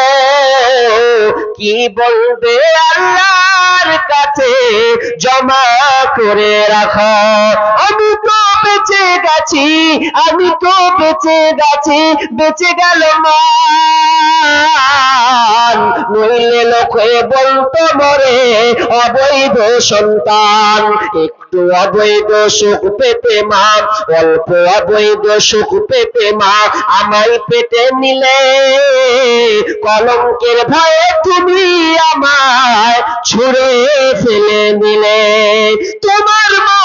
কি বলবে আল্লাহর কাছে জমা করে রাখো। আমি তো বেঁচে গেছি, আমি তো বেঁচে গেছি, বেঁচে গেল মান, নইলে লোকে বলতো মরে অবৈধ সন্তান। একটু অবৈধ সুখ পেতে মা, অল্প অবৈধ সুখ পেতে মা আমায় পেটে নিলে, কলঙ্কের ভয়ে তুমি আমায় ছুঁড়ে ফেলে দিলে। তোমার মা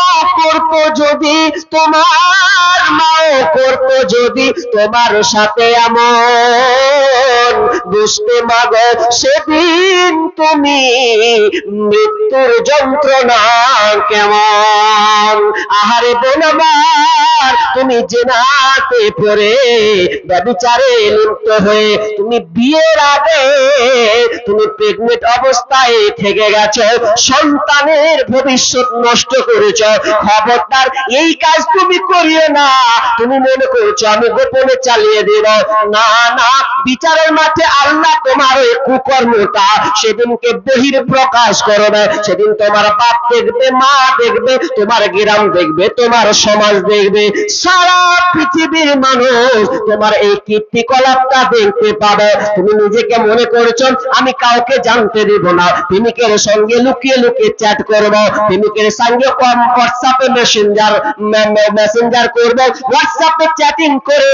যদি, তোমার মাও করতো যদি তোমার সাথে এমন, বুঝতে মাগো সেদিন তুমি মৃত্যুর যন্ত্রণা কেমন। আহারে বোন আমার, তুমি জিনাতে পড়ে ব্যভিচারে লিপ্ত হয়ে তুমি বিয়ের আগে তুমি প্রেগনেন্ট অবস্থায় থেকে গেছো, সন্তানের ভবিষ্যৎ নষ্ট করেছ। খবরদার এই কাজ তুমি করিও না। তুমি মনে করছো আমি গোপনে চালিয়ে দেব, না না, বিচারের মাঠে আল্লাহ তোমার ওই কুকর্মটা সেদিনকে বহির প্রকাশ করবে। সেদিন তোমার বাপ দেখবে, মা দেখবে, তোমার গ্রাম দেখবে, তোমার সমাজ দেখবে, সারা পৃথিবীর মানুষ তোমার এই কীর্তিকলাপটা দেখতে পাবে। তুমি নিজেকে মনে করেছো আমি কাউকে জানতে দেব না, প্রেমিকের সঙ্গে লুকিয়ে লুকিয়ে চ্যাট করব, প্রেমিকের সঙ্গে হোয়াটসঅ্যাপে মেসেঞ্জার করবে, হোয়াটসঅ্যাপে চ্যাটিং করে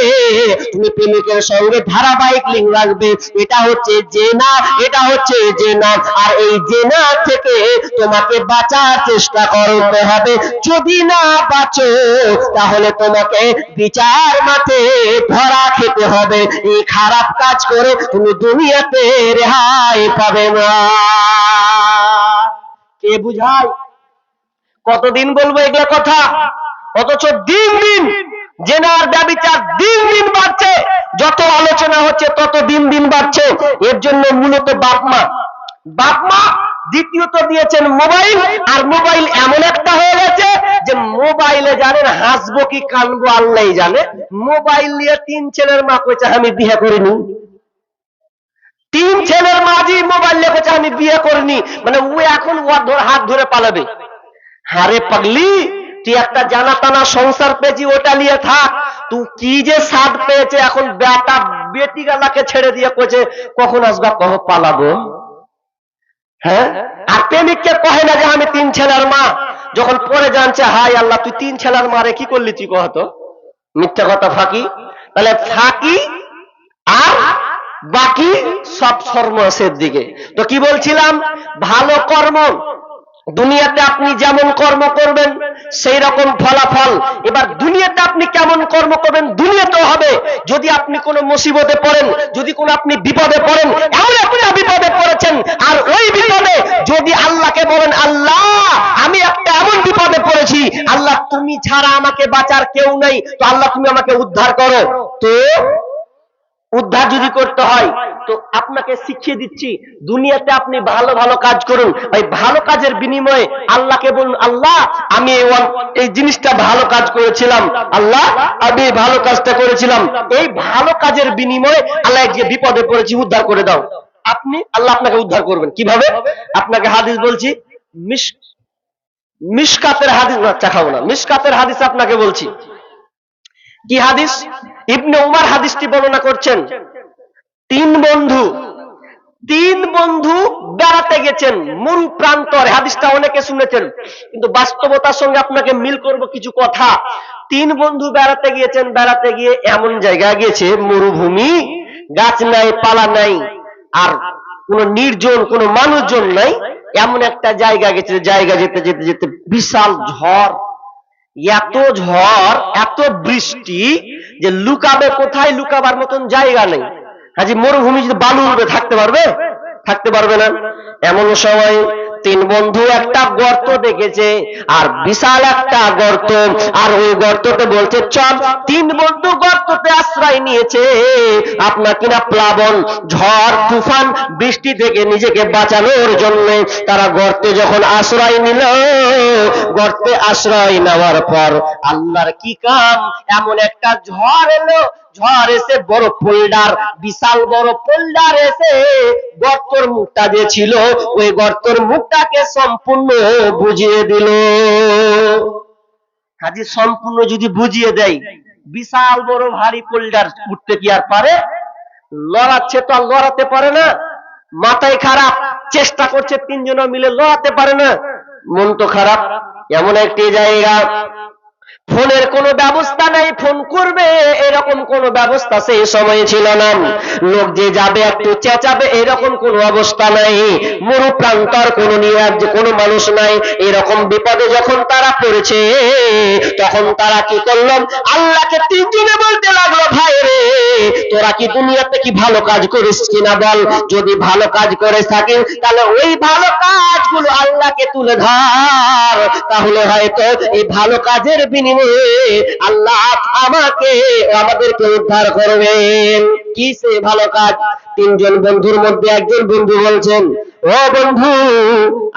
তুমি প্রেমিকের সঙ্গে ধারাবাহিক লিঙ্ক রাখবে। এটা হচ্ছে জেনা, এটা হচ্ছে জেনা। আর এই জেনা থেকে তোমাকে বাঁচার চেষ্টা করতে হবে। যদি না বাঁচো তাহলে তোমাকে বিচার মাঠে ধরা খেতে হবে। এই খারাপ কাজ করে তুমি দুনিয়াতে রেহাই পাবে না। কে বুঝায়? কতদিন বলবো এগুলো কথা? অথচ দিন দিন জেনার ব্যভিচার দিন দিন বাড়ছে, যত আলোচনা হচ্ছে তত দিন দিন বাড়ছে। এর জন্য মূলত বাপ মা দ্বিতীয়ত দিয়েছেন মোবাইল। আর মোবাইল এমন একটা হয়ে গেছে যে মোবাইলে জানেন হাসবো কি কানবো আল্লাহ জানে। মোবাইল নিয়ে 3 ছেলের মা কইছে আমি বিয়ে করিনি। 3 ছেলের মাঝি মোবাইল নিয়ে কইছে আমি বিয়ে করিনি, মানে ও এখন ওর হাত ধরে পালাবে। আরে পাগলি, তুই একটা জানা টানা সংসার পেয়েছি, ওটা নিয়ে থাক। তুই কি যে স্বাদ পেয়েছে, এখন বেটা বেটি গালাকে ছেড়ে দিয়ে কইছে কখন আসবা, কহ পালাবো। হ্যাঁ, আর প্রেমিককে কহে না যে আমি 3 ছেলের মা, যখন পরে জানছে হাই আল্লাহ তুই 3 ছেলের মারে কি করলি তুই, কহতো মিথ্যা কথা ফাঁকি। তাহলে ফাঁকি আর বাকি সব সর্বনাশের দিকে। তো কি বলছিলাম, ভালো কর্ম দুনিয়াতে আপনি যেমন কর্ম করবেন সেই রকম ফলাফল। এবার দুনিয়াতে আপনি কেমন কর্ম করবেন দুনিয়াতেও হবে। যদি আপনি কোনো মুসিবতে পড়েন, যদি কোনো আপনি বিপদে পড়েন, এমন একটা বিপদে পড়েছেন, আর ওই বিপদে যদি আল্লাহকে বলেন আল্লাহ আমি একটা এমন বিপদে পড়েছি, আল্লাহ তুমি ছাড়া আমাকে বাঁচার কেউ নেই, তো আল্লাহ তুমি আমাকে উদ্ধার করো। তো উদ্ধার যদি করতে হয় তো আপনাকে শিখিয়ে দিচ্ছি, দুনিয়াতে আপনি ভালো ভালো কাজ করুন। এই ভালো কাজের বিনিময়ে আল্লাহকে বলুন আল্লাহ আমি এই জিনিসটা ভালো কাজ করেছিলাম, আল্লাহ আমি এই ভালো কাজটা করেছিলাম, এই ভালো কাজের বিনিময়ে আল্লাহ যে বিপদে পড়েছি উদ্ধার করে দাও। আল্লাহ আপনাকে উদ্ধার করবেন কিভাবে? আপনাকে হাদিস বলছি, মিশকাতের হাদিস, আচ্ছা খাবো না, মিশকাতের হাদিস আপনাকে বলছি। কি হাদিস? ইবনে উমর হাদিসটি বর্ণনা করছেন। 3 বন্ধু বেড়াতে গেছেন মরু প্রান্তরে। হাদিসটা অনেকে শুনেছেন, কিন্তু বাস্তবতার সঙ্গে আপনাকে মিল করব কিছু কথা। 3 বন্ধু বেড়াতে গিয়েছেন, বেড়াতে গিয়ে এমন জায়গায় গেছে মরুভূমি, গাছ নাই, পালা নাই, আর কোন নির্জন, কোন মানুষজন নাই, এমন একটা জায়গা গেছে। জায়গা যেতে যেতে যেতে বিশাল ঝড়, এত ঝড়, এত বৃষ্টি যে লুকাবে কোথায়, লুকাবার মতন জায়গা নেই। হাজি মরুভূমি যদি বালু উঠবে থাকতে পারবে? থাকতে পারবে না। এমন সময় 3 বন্ধু একটা গর্ত দেখেছে, আর বিশাল একটা গর্ত, আর ওই গর্ততে বলছে চল। 3 বন্ধু গর্ততে আশ্রয় নিয়েছে। আপনার কিনা প্লাবন, ঝড়, তুফান, বৃষ্টি থেকে নিজেকে বাঁচানোর জন্য তারা গর্তে যখন আশ্রয় নিল, গর্তে আশ্রয় নেওয়ার পর আল্লাহর কি কাম, এমন একটা ঝড় এলো, ঝড় এসে বড় পোল্ডার, বিশাল বড় পোল্ডার এসে গর্তর মুখটা যে ছিল ওই গর্তর মুখটাকে সম্পূর্ণ বুঝিয়ে দিল। কাজে সম্পূর্ণ যদি বুঝিয়ে দেয়, বিশাল বড় ভারী পোল্ডার উঠতে কি আর পারে? লড়াচ্ছে তো আর লড়াতে পারে না। মাথায় খারাপ, চেষ্টা করছে 3 জন মিলে, লড়াতে পারে না। মন তো খারাপ। এমন একটি জায়গা ফোনের কোনো ব্যবস্থা নাই, ফোন করবে এরকম কোনো ব্যবস্থা সেই সময়ে ছিল না। লোক যে যাবে একটু চেঁচাবে এরকম কোনো অবস্থা নাই। মরু প্রান্তর কোনো নিরাজ্য কোনো মানুষ নাই। এরকম বিপদে যখন তারা পড়েছে তখন তারা কি করলো, আল্লাহকে তিনজনে বলতে লাগলো, ভাই রে তোরা কি দুনিয়াতে কি ভালো কাজ করিস কিনা বল, যদি ভালো কাজ করে থাকিস তাহলে ওই ভালো কাজগুলো আল্লাহকে তুলে ধর, তাহলে হয়তো এই ভালো কাজের বিনিময়ে আল্লাহ আমাকে আমাদেরকে উদ্ধার করবেন। কি সে ভালো কাজ? তিনজন বন্ধুর মধ্যে একজন বন্ধু বলছেন, ও বন্ধু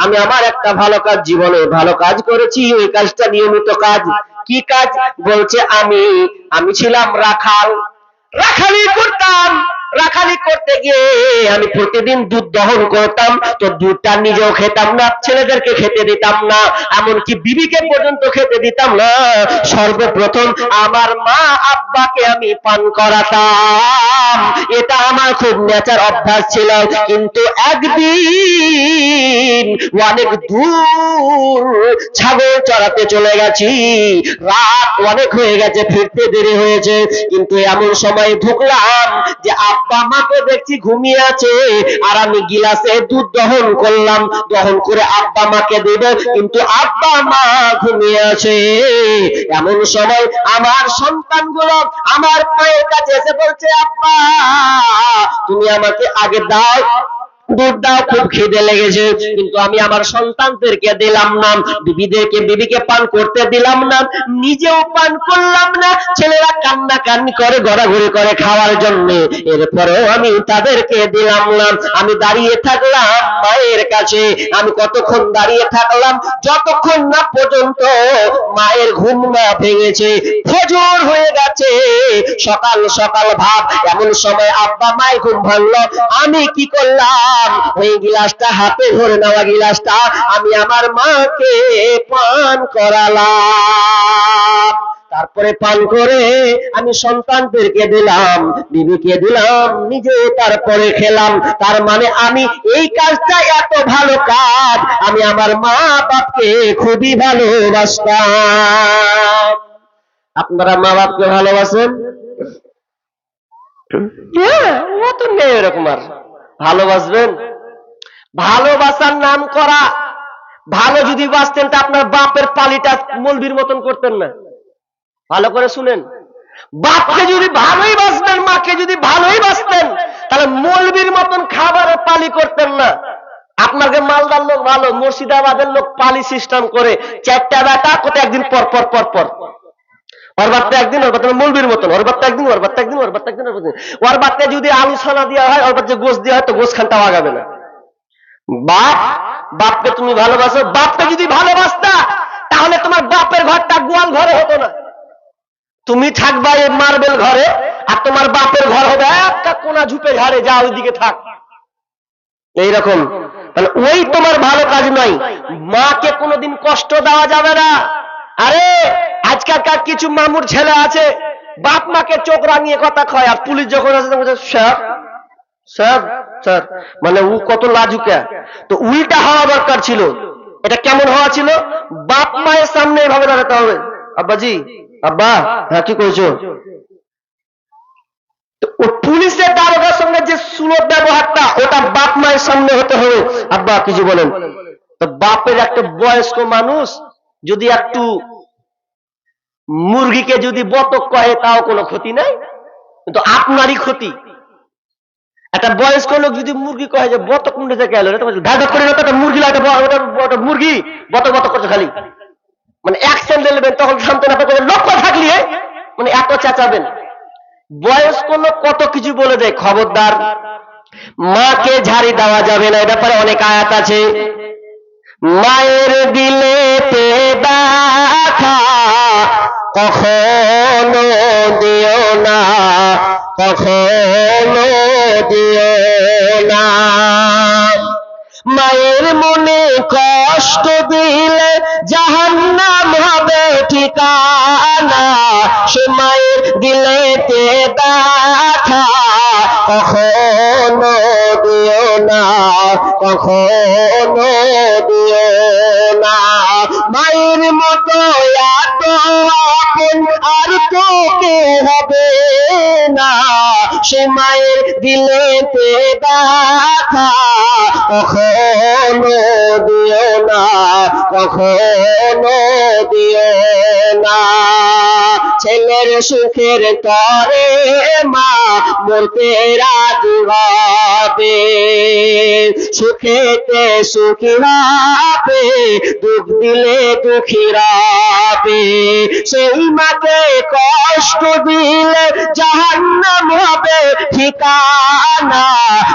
আমি আমার একটা ভালো কাজ, জীবনে ভালো কাজ করেছি, ওই কাজটা নিয়মিত কাজ। কি কাজ? বলছে আমি ছিলাম রাখাল, রাখালি করতাম। রাখালি করতে গিয়ে আমি প্রতিদিন দুধ দহন করতাম, তো দুধটা নিজেও খেতাম না, ছেলেদেরকে খেতে দিতাম না, এমনকি বিবিকে পর্যন্ত খেতে দিতাম না। সর্বপ্রথম আমার মা আব্বাকে আমি পান করাতাম, এটা আমার খুব নেচার অভ্যাস ছিল। কিন্তু একদিন অনেক দূর ছাগল চড়াতে চলে গেছি, রাত অনেক হয়ে গেছে, ফিরতে দেরি হয়েছে, কিন্তু এমন সময় ঢুকলাম যে আব্বা মাকে দেখছি ঘুমিয়ে আছে, আর আমি গিলাসে দুধ দহন করলাম, দহন করে আব্বা মাকে দেব, কিন্তু আব্বা মা ঘুমিয়ে আছে। এমন সময় আমার সন্তানগুলো আমার পায়ের কাছে এসে বলছে, আব্বা তুমি আমাকে আগে দাও, দুধ দাও, খুব খিদে লেগেছে। কিন্তু আমি আমার সন্তানদেরকে দিলাম না, বিবিকে পান করতে দিলাম না, নিজেও পান করলাম না। ছেলেরা কান্না কান্নি করে গড়াগড়ি করে খাওয়ার জন্য, এরপরেও আমি তাদেরকে দিলাম না। আমি দাঁড়িয়ে থাকলাম মায়ের কাছে। আমি কতক্ষণ দাঁড়িয়ে থাকলাম? যতক্ষণ না পর্যন্ত মায়ের ঘুম না ভেঙেছে। ফজর হয়ে গেছে, সকাল সকাল ভাব। এমন সময় আব্বা মায়ের ঘুম ভাঙলো। আমি কি করলাম? ওই গিলাসটা হাতে ধরে নেওয়া গিলাসটা আমি আমার মাকে পান করালাম। তারপরে পান করে আমি সন্তানদেরকে দিলাম, বিবিকে দিলাম, নিজে তারপরে খেলাম। তার মানে আমি এই কাজটা এত ভালো কাজ, আমি আমার মা বাপকে খুবই ভালোবাসতাম। আপনারা মা বাপকে ভালোবাসেন? হ্যাঁ, ও তো নেই এরকম। আর ভালোবাসবেন? ভালোবাসার নাম করা। ভালো যদি বাসতেন তা আপনার বাপের পালিটা মৌলবীর মতন করতেন না। ভালো করে শুনেন, বাপকে যদি ভালোই বাসবেন, মাকে যদি ভালোই বাসতেন, তাহলে মৌলবীর মতন খাবারের পালি করতেন না। আপনাকে মালদার লোক ভালো, মুর্শিদাবাদের লোক পালি সিস্টেম করে, চারটা বেটা কোথায় একদিন পর পর পর পর, ওর বাচ্চা একদিন, ওর বাচ্চা মৌলবীর মতন, ওর বাচ্চা একদিন, ওর বাচ্চা একদিন, ওর বাচ্চা একদিন, ওর বাচ্চা যদি আলু ছানা দেওয়া হয়, ওর বাচ্চা গোশ দেওয়া হয়, তো গোশ খানটাও আগাবে না। বাপ, বাপকে তুমি ভালোবাসো? বাপকে যদি ভালোবাসতা তাহলে তোমার বাপের ঘরটা গোয়াল ঘরে হতো না। তুমি থাকবা এই মার্বেল ঘরে, আর তোমার বাপের ঘর হবে একটা কোনা ঝুপে ঝাড়ে, যা ওইদিকে থাক, এইরকম। তাহলে ওই তোমার ভালো কাজ নয়। মাকে কোনোদিন কষ্ট দেওয়া যাবে না। আরে আজকালকার কিছু মামুর ছেলে আছে, বাপ মাকে চোখ রাঙিয়ে কথা কয়, আর পুলিশ যখন আসে স্যার স্যার স্যার, মানে ও কত লাজুকা। তো উল্টা হওয়া দরকার ছিল। এটা কেমন হওয়া ছিল? বাপ মায়ের সামনে এভাবে দাঁড়াতে হবে, আব্বাজি, আব্বা, হ্যাঁ কি করছো? পুলিশের দারোগার সঙ্গে যে সুলভ ব্যবহারটা, ওটা বাপ মায়ের সামনে হতে হবে। আব্বা কিছু বলেন। তো বাপের একটা বয়স্ক মানুষ যদি একটু মুরগিকে যদি বতক কহে তাও কোনো ক্ষতি নাই, কিন্তু আপনারই ক্ষতি। একটা বয়স্ক লোক যদি মুরগি কহে যে বতক মুন্ডে থেকে এলো, ধাঁধা করে না, একটা মুরগি লাগে, মুরগি বতক বতক করছে খালি, মানে অ্যাকশন নেবেন, তখন শান্ত না পেতে লক্ষ্য থাকলে মানে এত চেঁচাবেন। বয়স্ক লোক কত কিছু বলে দেয়, খবরদার মাকে ঝাড়ি দেওয়া যাবে না। এ ব্যাপারে অনেক আয়াত আছে। মায়ের দিলেতে ব্যথা কখনো দিও না, কখনো দিও না। মায়ের মনে কষ্ট দিলে জাহান্নাম হবে ঠিকানা। সে মায়ের দিলেতে ব্যথা কখনো দিও না, কখনো দিও না। মায়ের মতো এত আপন আর তো কেউ হবে না, সে মায়ের দিলেতে ব্যথা কখনো দিও না, কখনো দিও না। ছেলের সুখের তরে মা মরতে রাজি হবে, সুখেতে সুখী হবে, দুঃখ দিলে দুঃখী হবে। সেই মাকে কষ্ট দিলে জাহান্নাম হবে ঠিকানা,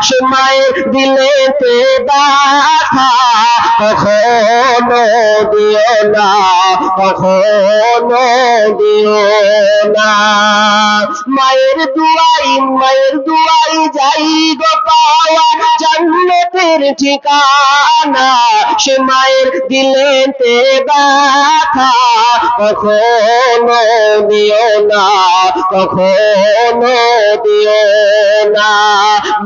সে মায়ের দিলেতে ব্যথা কখনো দিও না, কখনো দিও না। মায়ের দুয়াই যাই গো পাওয়া জান্নাতের ঠিকানা, সে মায়ের দিলেতে ব্যথা কখনো দিও না, কখনো দিও না।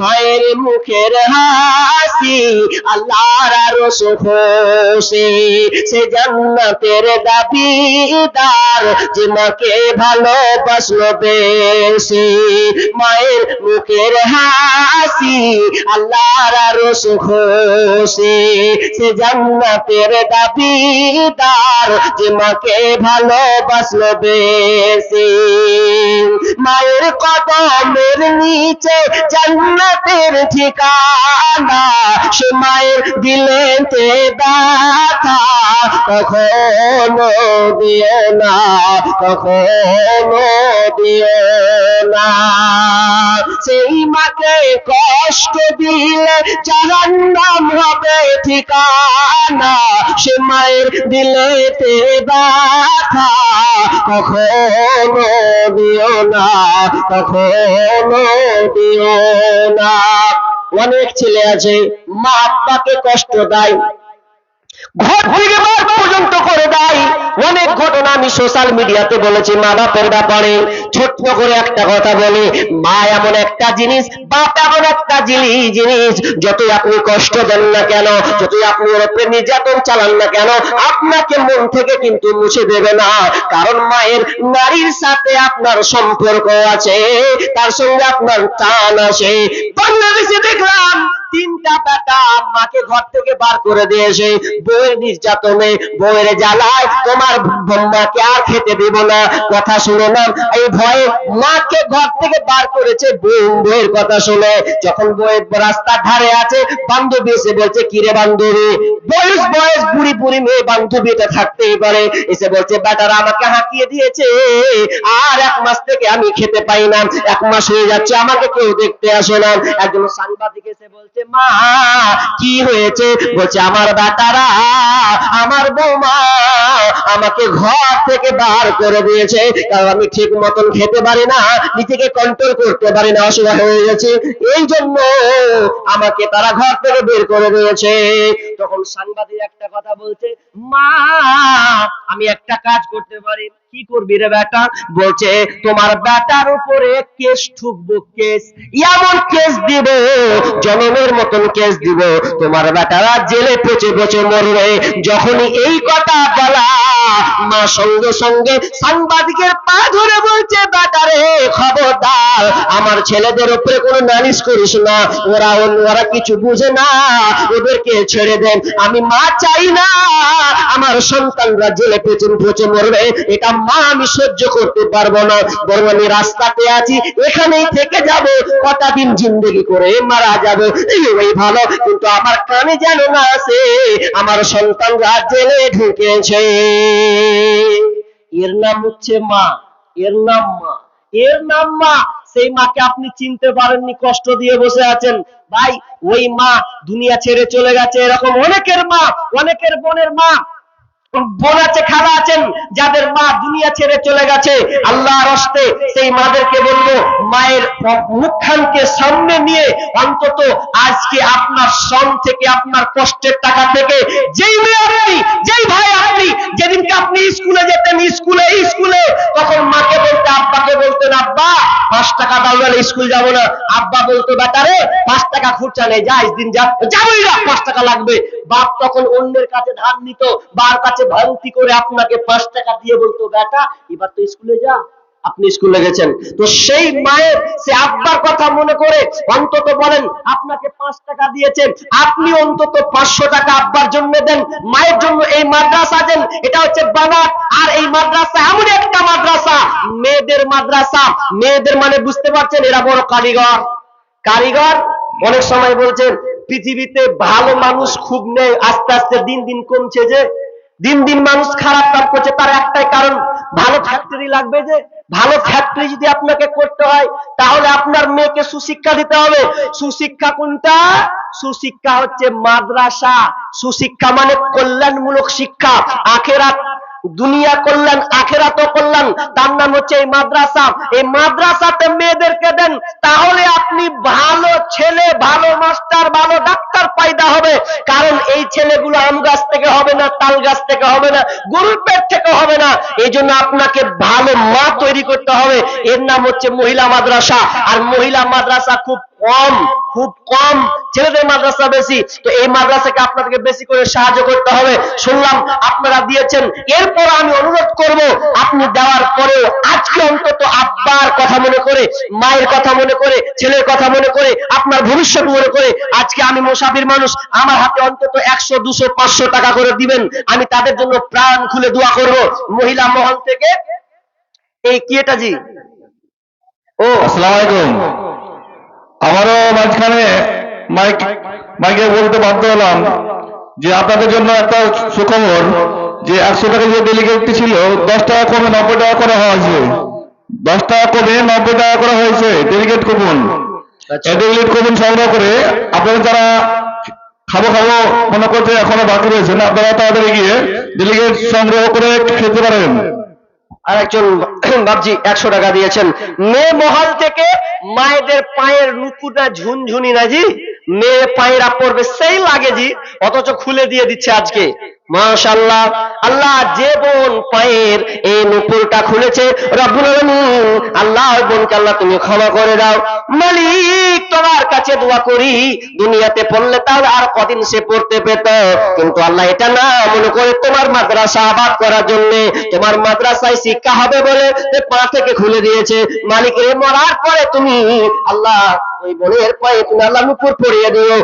মায়ের মুখের হাসি আল্লাহর আরশ খুশি, সে জান্নাতের দাবিদার যে মাকে ভালোবাসলো বেশি। মায়ের মুখের হাসি আল্লাহর আরশ খুশি, সে জান্নাতের দাবিদার যে মাকে ভালোবাসলো বেশি। মায়ের কদমের নিচে জান্নাতের ঠিকানা, সে মায়ের দিলেতে ব্যথা কখনো দিও না, কখনো দিও না। সেই মাকে কষ্ট দিলে জাহান্নাম হবে ঠিকানা, সে মায়ের দিলেতে ব্যথা কখনো দিও না, কখনো দিও না। অনেক ছেলে আছে মা আব্বাকে কষ্ট দেয়, ঘর থেকে বার পর্যন্ত করে দেয়। অনেক ঘটনা আমি সোশ্যাল মিডিয়াতে বলেছি মা বাপের ব্যাপারে। ছোট্ট করে একটা কথা বলি, মা এমন একটা জিনিস, বাপ এমন একটা জিনিস, যতই আপনি কষ্ট দেন না কেন, যতই আপনি ওর উপরে নির্যাতন চালান না কেন, আপনাকে মন থেকে কিন্তু মুছে দেবে না। কারণ মায়ের নারীর সাথে আপনার সম্পর্ক আছে, তার সঙ্গে আপনার টান আছে। বাংলাদেশে দেখলাম 3টা বেটা মাকে ঘর থেকে বার করে দিয়েছে বউয়ের নির্যাতনে, বউয়ের জ্বালায়। তোমার মাকে আর খেতে দেব না, কথা শুনো না, এই ভয়ে মাকে ঘর থেকে বার করেছে বউয়ের কথা শুনে। যখন বউয়ের রাস্তার ধারে আছে, বান্ধবী এসে বলছে কিরে বান্ধবী, বয়স বুড়ি মেয়ে বান্ধবীটা থাকতেই পারে, এসে বলছে বেটারা আমাকে হাঁকিয়ে দিয়েছে, আর 1 মাস থেকে আমি খেতে পাই না, 1 মাস হয়ে যাচ্ছে আমাকে কেউ দেখতে আসে না। একজন সাংবাদিক এসে বলছে মা কি হয়েছে? বলছে আমার বেটারা, আমার বৌমা আমাকে ঘর থেকে বার করে দিয়েছে, কারণ আমি ঠিক মতন খেতে পারি না, নিজেকে কন্ট্রোল করতে পারি না, অসুবিধা হয়ে গেছে, এই জন্য আমাকে তারা ঘর থেকে বের করে দিয়েছে। তখন সাংবাদিক একটা কথা বলছে, মা আমি একটা কাজ করতে পারি। কি করবি রে বেটা? বলছে তোমার বেটার উপরে কেস ঠুকবো, কেস এমন কেস দিব, জনমের মতন কেস দিব, তোমার বেটারা জেলে পচে পচে মরবে। যখনই এই কথা বলা, মা সঙ্গে সঙ্গে সাংবাদিকের পা ধরে বলছে বেটারে খবরদার, আমার ছেলেদের উপরে কোনো নালিশ করিস না, ওরা কিছু বুঝে না, ওদেরকে ছেড়ে দেন। আমি মা চাই না আমার সন্তানরা জেলে পচে মরবে, এটা মা আমি সহ্য করতে পারবো না, বরং আমি রাস্তাতে আছি, এখানেই থেকে যাব, কটা দিন জিন্দেগি করে মারা যাবে, এই ভালো, কিন্তু আমার কানে যেন না আসে আমার সন্তানরা জেলে ঢুকেছে। এর নাম হচ্ছে মা, এর নাম মা, এর নাম মা। সেই মাকে আপনি চিনতে পারেননি, কষ্ট দিয়ে বসে আছেন। ভাই ওই মা দুনিয়া ছেড়ে চলে গেছে, এরকম অনেকের মা, অনেকের বোনের মা, বোন আছে, খালা আছেন, যাদের মা দুনিয়া ছেড়ে চলে গেছে। আল্লাহর হস্তে সেই মাদেরকে বলবো, মায়ের মুখখানকে সামনে নিয়ে অন্তত আজকে আপনার শ্রম থেকে, আপনার কষ্টের টাকা থেকে, যেই মেয়ে আপনি, যেই ভাই আপনি, যেদিনকে আপনি স্কুলে যেতেন, স্কুলে তখন মাকে বলতে, আব্বাকে বলতে বলতেন আব্বা 5 টাকা দাও না স্কুল যাবো না, আব্বা বলতো বেটা রে 5 টাকা খুচরা নেই, যা দিন যা, যাবোই না 5 টাকা লাগবে। বাপ তখন অন্যের কাছে ধার নিত, বার কাছে ভাঙতি করে আপনাকে 5 টাকা দিয়ে বলতো বেটা এবার তো স্কুলে যা, আপনি স্কুলে গেছেন। তো সেই মায়ের সে আব্বার কথা মনে করে অন্তত বলেন আপনাকে 5 টাকা দিয়েছেন, আপনি অন্তত 500 টাকা আব্বার জন্য দেন, মায়ের জন্য এই মাদ্রাসা দেন। এটা হচ্ছে বানাত। আর এই মাদ্রাসা এমন একটা মাদ্রাসা, মেয়েদের মাদ্রাসা। মেয়েদের মানে বুঝতে পারছেন, এরা বড় কারিগর। কারিগর অনেক সময় বলছেন পৃথিবীতে ভালো মানুষ খুব নেই, আস্তে আস্তে দিন দিন কমছে, যে দিন দিন মানুষ খারাপ কাজ করছে, তার একটাই কারণ ভালো ফ্যাক্টরি লাগবে। যে ভালো ফ্যাক্টরি যদি আপনাকে করতে হয় তাহলে আপনার মেয়েকে সুশিক্ষা দিতে হবে। সুশিক্ষা কোনটা? সুশিক্ষা হচ্ছে মাদ্রাসা। সুশিক্ষা মানে কল্যাণমূলক শিক্ষা, আখেরাত দুনিয়া কল্যাণ আখেরাত কল্যাণ, তার নাম হচ্ছে এই মাদ্রাসা। এই মাদ্রাসাতে মেয়েদেরকে দেন, তাহলে আপনি ভালো ছেলে, ভালো মাস্টার, ভালো ডাক্তার পয়দা হবে। কারণ এই ছেলেগুলো আম গাছ থেকে হবে না, তাল গাছ থেকে হবে না, গরুর পেট থেকে হবে না। এই জন্য আপনাকে ভালো মা তৈরি করতে হবে। এর নাম হচ্ছে মহিলা মাদ্রাসা। আর মহিলা মাদ্রাসা খুব কম, খুব কম, ছেলেদের মাদ্রাসা বেশি। তো এই মাদ্রাসাকে আপনাদেরকে বেশি করে সাহায্য করতে হবে। শুনলাম আপনারা দিয়েছেন, এরপর আমি অনুরোধ করব আপনি দেওয়ার পরেও আজকে অন্তত আব্বার কথা মনে করে, মায়ের কথা মনে করে, ছেলের কথা মনে করে, আপনার ভবিষ্যৎ মনে করে, আজকে আমি মুসাফির মানুষ, আমার হাতে অন্তত 100, 200, 500 টাকা করে দিবেন। আমি তাদের জন্য প্রাণ খুলে দোয়া করব। মহিলা মহল থেকে এই কি এটা জি? ও আসসালামু আলাইকুম। আমারও মাঝখানে মাইকে বলতে বাধ্য হলাম যে আপনাদের জন্য একটা সুখবর, যে 100 টাকা যে ডেলিগেটটি ছিল 10 টাকা কমে 90 টাকা করা হয়েছে। 10 টাকা কমে 90 টাকা করা হয়েছে ডেলিগেট কুপন। এই ডেলিগেট কুপন সংগ্রহ করে আপনারা যারা খাবো খাবো মনে করতে এখনো বাকি রয়েছেন, আপনারা তাড়াতাড়ি গিয়ে ডেলিগেট সংগ্রহ করে খেতে পারেন। আর একজন বাবজি 100 টাকা দিয়েছেন। মেয়ে মহল থেকে মায়েদের পায়ের নুপুরটা ঝুনঝুনি না জি, মেয়ে পায়েরা পড়বে সেই লাগে জি, অথচ খুলে দিয়ে দিচ্ছে আজকে। মাশাআল্লাহ। আল্লাহ যে বোন পায়ের এই নুপুরটা খুলেছে, রব্বুল আলামিন আল্লাহ ওই বোনকে আল্লাহ তুমি ক্ষমা করে দাও। মালিক তোমার কাছে দোয়া করি, দুনিয়াতে পড়লে তাহলে আর কদিন সে পড়তে পেত, কিন্তু আল্লাহ এটা না মনে করে তোমার মাদ্রাসা আবাদ করার জন্য, তোমার মাদ্রাসায় শিক্ষা হবে বলে পা থেকে খুলে দিয়েছে। মালিক রে, মরার পরে তুমি আল্লাহ ওই বোনের পায়ে তুমি আল্লাহ নুপুর পরিয়ে দিও,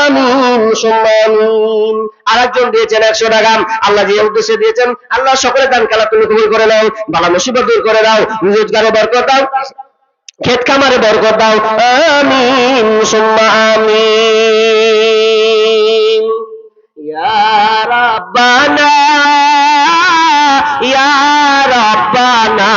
আমিন সুম্মা আমিন। আরেকজন দিয়েছেন 100 টাকা, আল্লাহ যে উদ্দেশ্যে দিয়েছেন আল্লাহ সকলে দান কালা তুমি কবুল করে নাও, বালা মুসিবত দূর করে দাও, রোজগারে বরকত দাও, ক্ষেত খামারে বরকত দাও, আমিন সুম্মা আমিন। ইয়া রাব্বানা ইয়া রাব্বানা,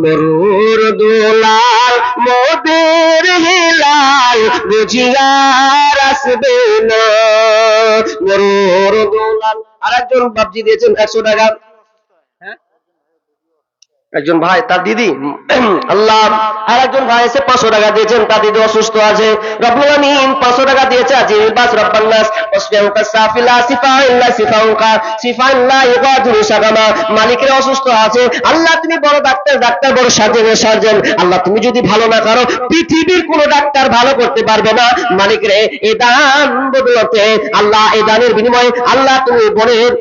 মরুর দুলাল মোদের হিলাল বুঝিয়ার আসবে না, মরুর দুলাল। আরেকজন বাবজি দিয়েছেন 100 টাকা, একজন ভাই তার দিদি আল্লাহ। আর একজন ভাই এসে 500 টাকা দিয়েছেন, তার দিদি অসুস্থ আছে, রব্বুল আমিন 500 টাকা দিয়েছে। আজিল বাস রব্বান নাস ওয়াসফিয়াউকা সাফিলা সিফাইল্লা সিফাউকা সিফাইল্লা ইগাদুর সাগামা। মালিকের অসুস্থ আছে, আল্লাহ তুমি বড় ডাক্তার, ডাক্তার বড় সার্জনের সার্জন, আল্লাহ তুমি যদি ভালো না করো পৃথিবীর কোন ডাক্তার ভালো করতে পারবে না। মালিকের এই দান বদলতে আল্লাহ, এই দানের বিনিময়ে আল্লাহ তুমি বোনের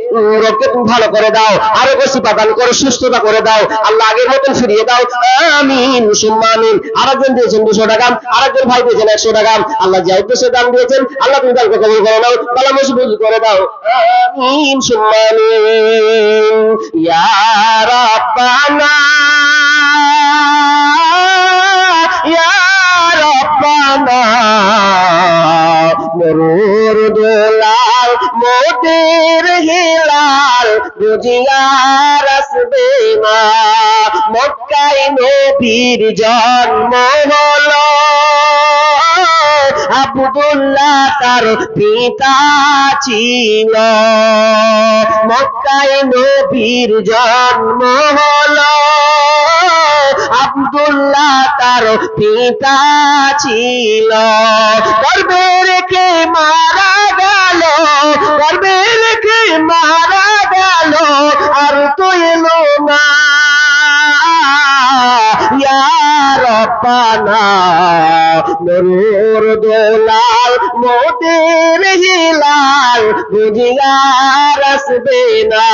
রোগকে তুমি ভালো করে দাও, আরো বেশি দান করো, সুস্থতা করে দাও আল্লাহ, আগের মতন ফিরিয়ে দাও, আমিন সুম্মা আমিন। আরেকজন দিয়েছেন 200 টাকা, আরেকজন ভাই দিয়েছেন 100 টাকা, আল্লাহ যে উদ্দেশ্যে দান দিয়েছেন আল্লাহ তুমি দানকে কবুল করে নাও, বালা মুসিবত করে দাও, আমিন সুম্মা আমিন। ইয়া রাব্বানা ইয়া রাব্বানা, মরুর দুলাল মোদের হিলাল বুঝিয়ার আসবে না, মক্কায় নবীর জন্ম হলো, আব্দুল্লাহ তার পিতা ছিল, মক্কায় নবীর জন্ম হলো, আব্দুল্লাহ তার পিতা ছিল, গর্ভে রেখে মারা গেল, গর্ভে রেখে মারা গেল, আর তো এলো না, রব্বানা নূর দোলাল মোদের হিলাল বুঝিয়ার আসবে না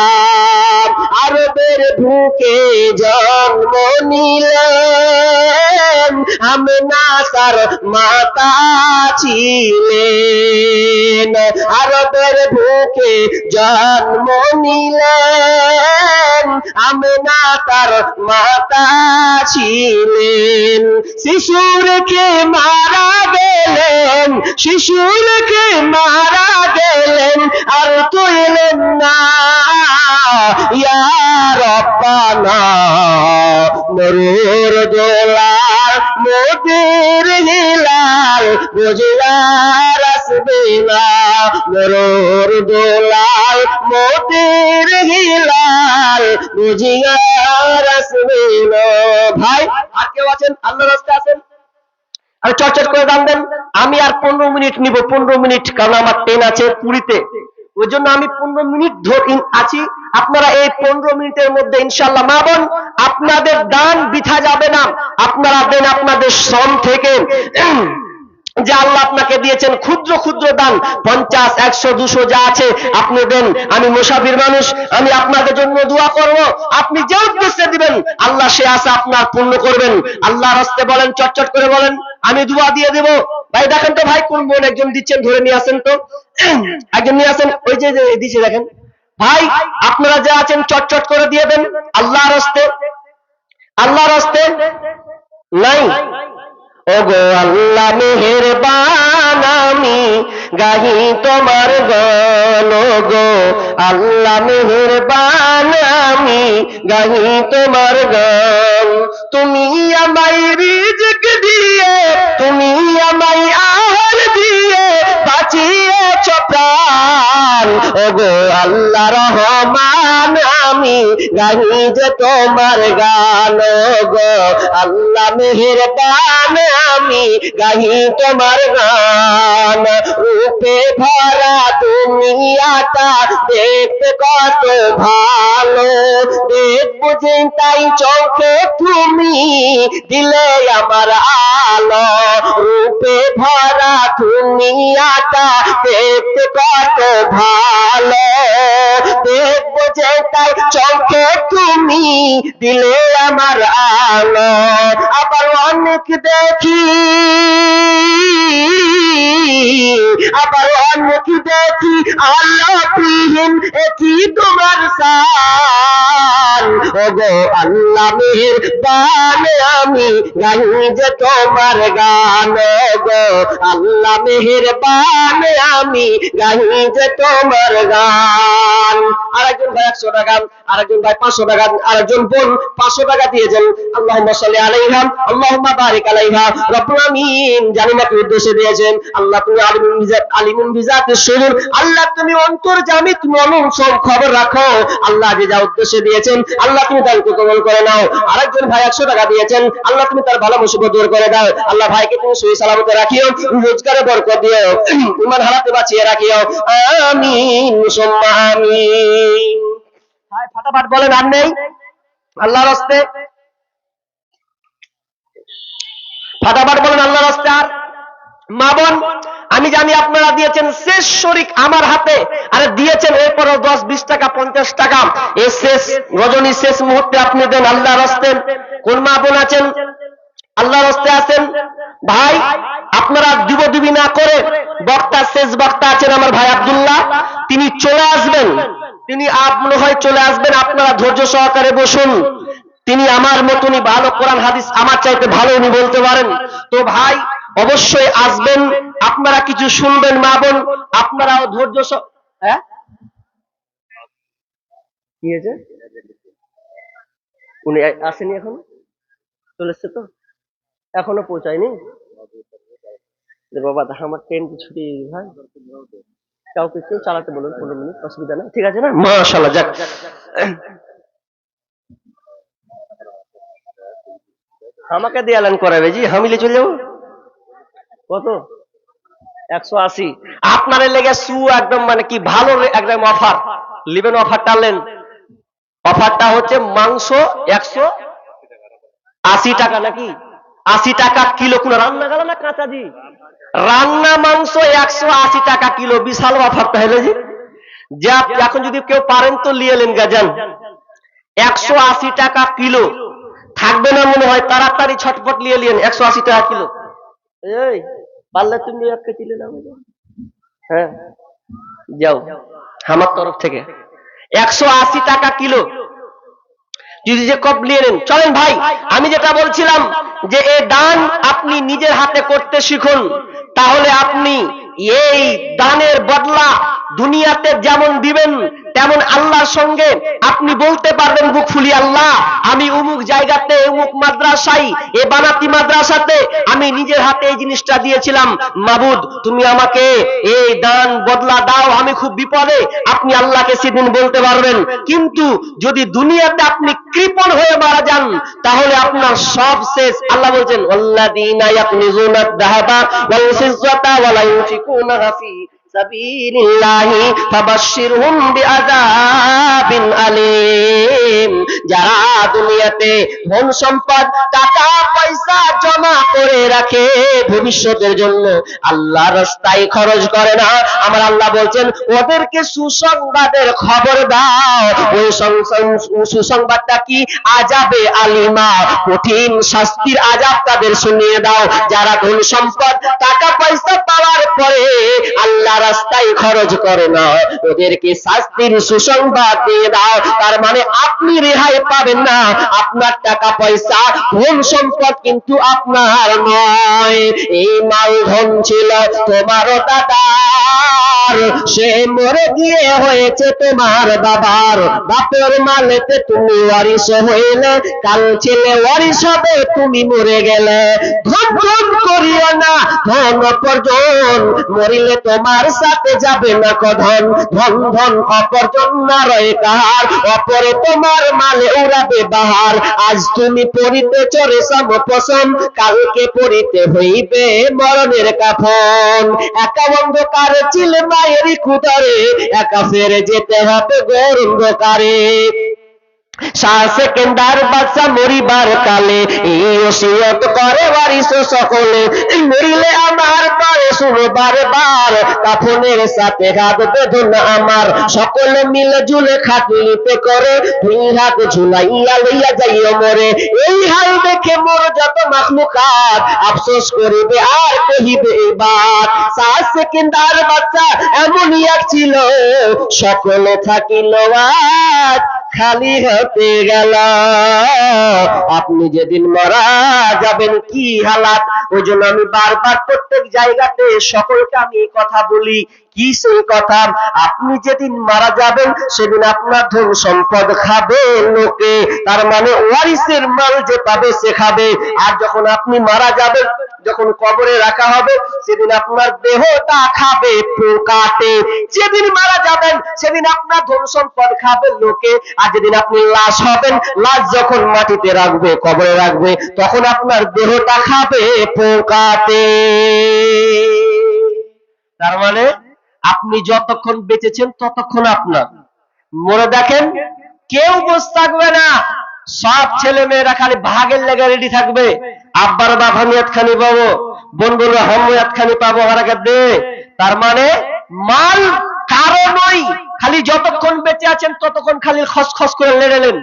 আরবের বুকে জন্ম নিলেন আমিনা তার মাতা ছিলেন আরবের বুকে জন্ম নিলেন আমিনা তার মাতা ছিলেন শিশু রেখে মারা গেলেন শিশু রেখে মারা গেলেন আর তুইলেন না ইয়া রব্বানা নূর দোলাল মোদের হিলাল বুঝিয়ার আসবে না নূর দোলাল মোদের হিলাল বুঝিয়ার আসবে না ভাই আর কেউ আছেন আল্লাহর রাস্তায় আছেন আর চটচট করে দাম দেন আমি আর 15 মিনিট নিব 15 মিনিট কারণ আমার ট্রেন আছে পুরীতে ওই জন্য আমি 15 মিনিট আছি আপনারা এই 15 মিনিটের মধ্যে ইনশাআল্লাহ মা বোন আপনাদের দান বৃথা যাবে না আপনারা দেন আপনাদের শ্রম থেকে যে আল্লাহ আপনাকে দিয়েছেন ক্ষুদ্র ক্ষুদ্র দান 50 100 200 যা আছে আপনি দেন আমি মুসাফির মানুষ আমি আপনাদের জন্য দোয়া করব আপনি যে উদ্দেশ্যে দিবেন আল্লাহ সে আশা আপনার পূর্ণ করবেন আল্লাহর রাস্তে বলেন চটচট করে বলেন আমি দোয়া দিয়ে দেব ভাই দেখেন তো ভাই কোন বোন একজন দিচ্ছেন ধরে নিয়ে আসেন তো একজন নিয়ে আসেন ওই যে দিচ্ছে দেখেন ভাই আপনারা যা আছেন চটচট করে দিয়ে দেন আল্লাহর রাস্তে নাই ওগো আল্লাহ মেহেরবান আমি গাহি তোমার গান গো আল্লাহ মেহেরবান আমি গাহি তোমার গান তুমি আমায় রিজক দিয়ে তুমি আমায় আহার দিয়ে বাঁচিয়েছ প্রাণ ওগো আল্লাহ রহমান আমি গাহি যে তোমার গান গো আল্লাহ মেহেরবান আমি গাহি তোমার গান রূপে ভরা দুনিয়াটা দেখতে কত ভালো দেখবো যে তাই চোখে তুমি দিলে আমার আলো রূপে ভরা দুনিয়াটা দেখতে কত ভালো দেখবো যে তাই চোখে তুমি দিলে আমার আলো আবার অনেক দেখি আবার অনেক দেখি আল্লাহবিহীন কি তোমার শান ওগো আল্লাহ মেহেরবান আমি গাই যে তোমার গান গো আল্লাহ মেহেরবান আমি গাই যে তোমার গান আরেকজন ভাই 100 টাকা আরেকজন ভাই 500 টাকা আরেকজন বোন 500 টাকা দিয়েছেন আল্লাহুম্মা সাল্লি আলাইহা আল্লাহুম্মা বারিক আলাইহা রব্বুল আমিন জানি না কি উদ্দেশ্যে দিয়েছেন আল্লাহ তুমি আলিমুন বিজাতিস সুদূর আল্লাহ তুমি অন্তর্যামী তুমি সব খবর রাখো আল্লাহ যে যা উদ্দেশ্যে দিয়েছেন আল্লাহ তুমি তার কবুল করে নাও আরেকজন ভাই 100 টাকা দিয়েছেন আল্লাহ তুমি তার ভালো মুসিবত দূর করে দাও আল্লাহ ভাইকে তুমি সহি সালামতে রাখিও রোজগারে বরকত দিও ঈমান হারাতে বাঁচিয়ে রাখিও আমিন সুম্মা আমিন ভাই ফাটাফাট বলেন আর নেই আল্লাহর রাস্তে ফাটাফাট বলেন আল্লাহর রাস্তে আর মা বোন আমি জানি আপনারা দিয়েছেন শেষ শরিক আমার হাতে আরে দিয়েছেন এরপরও 10-20 টাকা 50 টাকা এই শেষ রজনী শেষ মুহূর্তে আপনি দেন আল্লাহর রাস্তে কোন মা বোন আছেন আল্লাহর রাস্তে আছেন ভাই আপনারা দিবি না করে বক্তা শেষ বক্তা আছেন আমার ভাই আব্দুল্লাহ তিনি চলে আসবেন তিনি মনে হয় চলে আসবেন আপনারা ধৈর্য সহকারে বসুন তিনি আমার মতনই ভালো কোরআন হাদিস আমার চাইতে ভালো উনি বলতে পারেন তো ভাই অবশ্যই আসবেন আপনারা কিছু শুনবেন মা বোন আপনারাও ধৈর্য হ্যাঁ কি হয়েছে উনি আসেনি এখন চলে এসছে তো এখনো পৌঁছায়নি বাবা আমার ট্রেন কি ছুটি ভাই কাউকে কেউ চালাতে বলুন 15 মিনিট অসুবিধা নেই ঠিক আছে না মাশাআল্লাহ যাক আমাকে দিয়ে এলান করাবে জি হামিলে চলে যাবো কত 180 আপনার লেগে সু একদম মানে কি ভালো একদম অফার লিবেন অফারটা নেন অফারটা হচ্ছে মাংস 180 টাকা নাকি 80 টাকা কিলো। কোন রান্না গেল না কাঁচাজি? রান্না মাংস 180 টাকা কিলো, বিশাল অফার তাহলে জি। যা এখন যদি কেউ পারেন তো লিয়ে এলেন গাজান। 180 টাকা কিলো থাকবে না মনে হয়, তাড়াতাড়ি ছটপট লিয়ে নিন। 180 টাকা কিলো। এই পারলে তুমি এক কেজি নিয়ে নাও। হ্যাঁ যাও আমার তরফ থেকে 180 টাকা কিলো যদি যে কপ নিয়ে নেন। চলেন ভাই, আমি যেটা বলছিলাম যে এই দান আপনি নিজের হাতে করতে শিখুন, তাহলে আপনি এই দানের বদলা দুনিয়াতে যেমন দিবেন তেমন আল্লাহর সঙ্গে আপনি বলতে পারবেন বুক ফুলি, আল্লাহ আমি অমুক জায়গাতে অমুক মাদ্রাসায় এ বানাতি মাদ্রাসাতে আমি নিজের হাতে এই জিনিসটা দিয়েছিলাম, মাবুদ তুমি আমাকে এই দান বদলা দাও, আমি খুব বিপদে। আপনি আল্লাহকে সেদিন বলতে পারবেন। কিন্তু যদি দুনিয়াতে আপনি কৃপণ হয়ে মারা যান তাহলে আপনার সব শেষ। আল্লাহ বলছেন ওয়াল্লাযীনা ইয়াকনিজুনা আয-যাহাবা ওয়াল ফিজ্জাতা ওয়া লা ইউনফিকুনাহা ফি সাবিলিল্লাহি ফাবাশশিরহুম বিআযাবিন আলীম। যারা দুনিয়াতে ধন সম্পদ টাকা পয়সা জমা করে রাখে ভবিষ্যতের জন্য, আল্লাহর রাস্তায় খরচ করে না, আমার আল্লাহ বলছেন ওদেরকে সুসংবাদের খবর দাও। ওই সুসংবাদটা কি? আযাবে আলিমা, কঠিন শাস্তির আযাব তাদের শুনিয়ে দাও। যারা ধন সম্পদ টাকা পয়সা পাওয়ার পরে আল্লাহ রাস্তায় খরচ করে না, ওদেরকে শাস্তির সুসংবাদ দিয়ে দাও। তার মানে আপনি রেহাই পাবেন না, আপনার টাকা পয়সা ধন সম্পদ কিন্তু আপনার নয়। এই মাল ধন ছিল তোমারও দাদার, সে মরে গিয়ে হয়েছে তোমার বাবার। বাপের মালেতে তুমি ওয়ারিশ হইলে, কাল ছেলে ওয়ারিশ হবে তুমি মরে গেলে। ধন ধন করিও না ধন অপরজন, মরিলে তোমার সাথে যাবে না কধন। ধন ধন অপরজন না রয়ে কাহার, অপরে তোমার মালে উড়াবে বাহার। আজ তুমি পরিতেছ রেশম পশম, কালকে পরিতে হইবে মরণের কাফন। একা অন্ধকার ছিল মায়েরই কুদরে, একা ফেরে যেতে হবে ঘোর অন্ধকারে। শাহ সেকেন্দার বাদশা মরিবার কালে এই ওসিয়ত করে ওয়ারিশ সকলে, মরিলে আমার করে শুনো বারবার, কাফনের সাথে হাত বেঁধুন আমার। সকলে মিলে ঝুলে খাটলিতে করে, দুই হাত ঝুলাইয়া লইয়া যাইও মরে। এই হাল দেখে মোর যত মাখলুকাত আফসোস করিবে আর কহিবে এবার। শাহ সেকেন্দার বাদশা এমনই এক ছিল, সকলে থাকিল আজ খালি হতে গেল। আপনি যেদিন মারা যাবেন কি হালাত। ওই জন্য আমি বারবার প্রত্যেক জায়গাতে সকলকে আমি এই কথা বলি। কি সেই কথা? আপনি যেদিন মারা যাবেন সেদিন আপনার ধন সম্পদ খাবে লোকে, তার মানে ওয়ারিসের মাল যে পাবে সে খাবে। আর যখন আপনি মারা যাবেন, যখন কবরে রাখা হবে, সেদিন আপনার দেহটা খাবে পোকাতে। যেদিন মারা যাবেন সেদিন আপনার ধন সম্পদ খাবে লোকে, আর যেদিন আপনি লাশ হবেন, লাশ যখন মাটিতে রাখবে, কবরে রাখবে, তখন আপনার দেহটা খাবে পোকাতে। তার মানে আপনি যতক্ষণ বেঁচেছেন ততক্ষণ আপনার। মনে দেখেন কেউ বসে থাকবে না, সব ছেলে মেয়েরা খালি ভাগের লেগে রেডি থাকবে। আব্বার বাপ হামিয়াত খানি পাবো, বোন বোনরা হামিয়াত খানি পাবো, আমাকে দে। তার মানে মাল কারণই খালি যতক্ষণ বেঁচে আছেন ততক্ষণ খালি খসখস করে লেড়েলেন,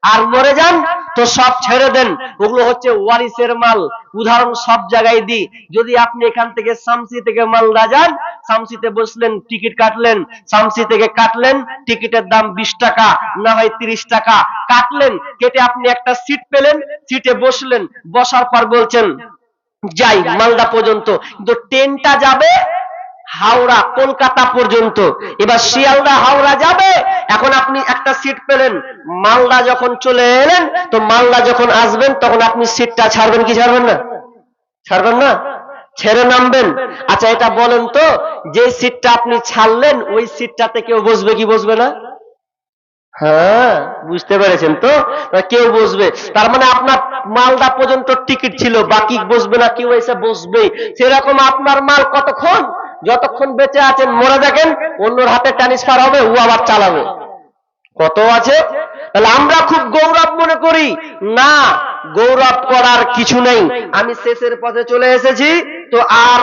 আর মরে যান তো সব ছেড়ে দেন। ওগুলো হচ্ছে ওয়ারিসের মাল। উদাহরণ সব জায়গায় দিই। যদি আপনি এখান থেকে শামসি থেকে মালদা যান, শামসিতে বসলেন, টিকিট কাটলেন, শামসি থেকে কাটলেন, টিকিটের দাম 20 টাকা না হয় 30 টাকা, কাটলেন, কেটে আপনি একটা সিট পেলেন, সিটে বসলেন, বসার পর বলছেন যাই মালদা পর্যন্ত, কিন্তু ট্রেনটা যাবে হাওড়া কলকাতা পর্যন্ত। এবার শিয়ালদা হাওড়া যাবে, এখন আপনি একটা সিট পেলেন, মালদা যখন চলে এলেন, তো মালদা যখন আসবেন তখন আপনি সিটটা ছাড়বেন কি ছাড়বেন না? ছাড়বেন না, ছেড়ে নামবেন। আচ্ছা এটা বলেন তো, যে সিটটা আপনি ছাড়লেন ওই সিটটাতে কেউ বসবে কি বসবে না? হ্যাঁ বুঝতে পেরেছেন তো, কেউ বসবে। তার মানে আপনার মালদা পর্যন্ত টিকিট ছিল, বাকি বসবে না, কেউ এসে বসবে। সেরকম আপনার মাল কতক্ষণ? যতক্ষণ বেঁচে আছেন। মরে দেখেন অন্যর হাতে ট্রান্সফার হবে, ও আবার চালাবে। কত আছে? তাহলে আমরা খুব গৌরব মনে করি না, গৌরব করার কিছু নেই। আমি শেষের পথে চলে এসেছি, তো আর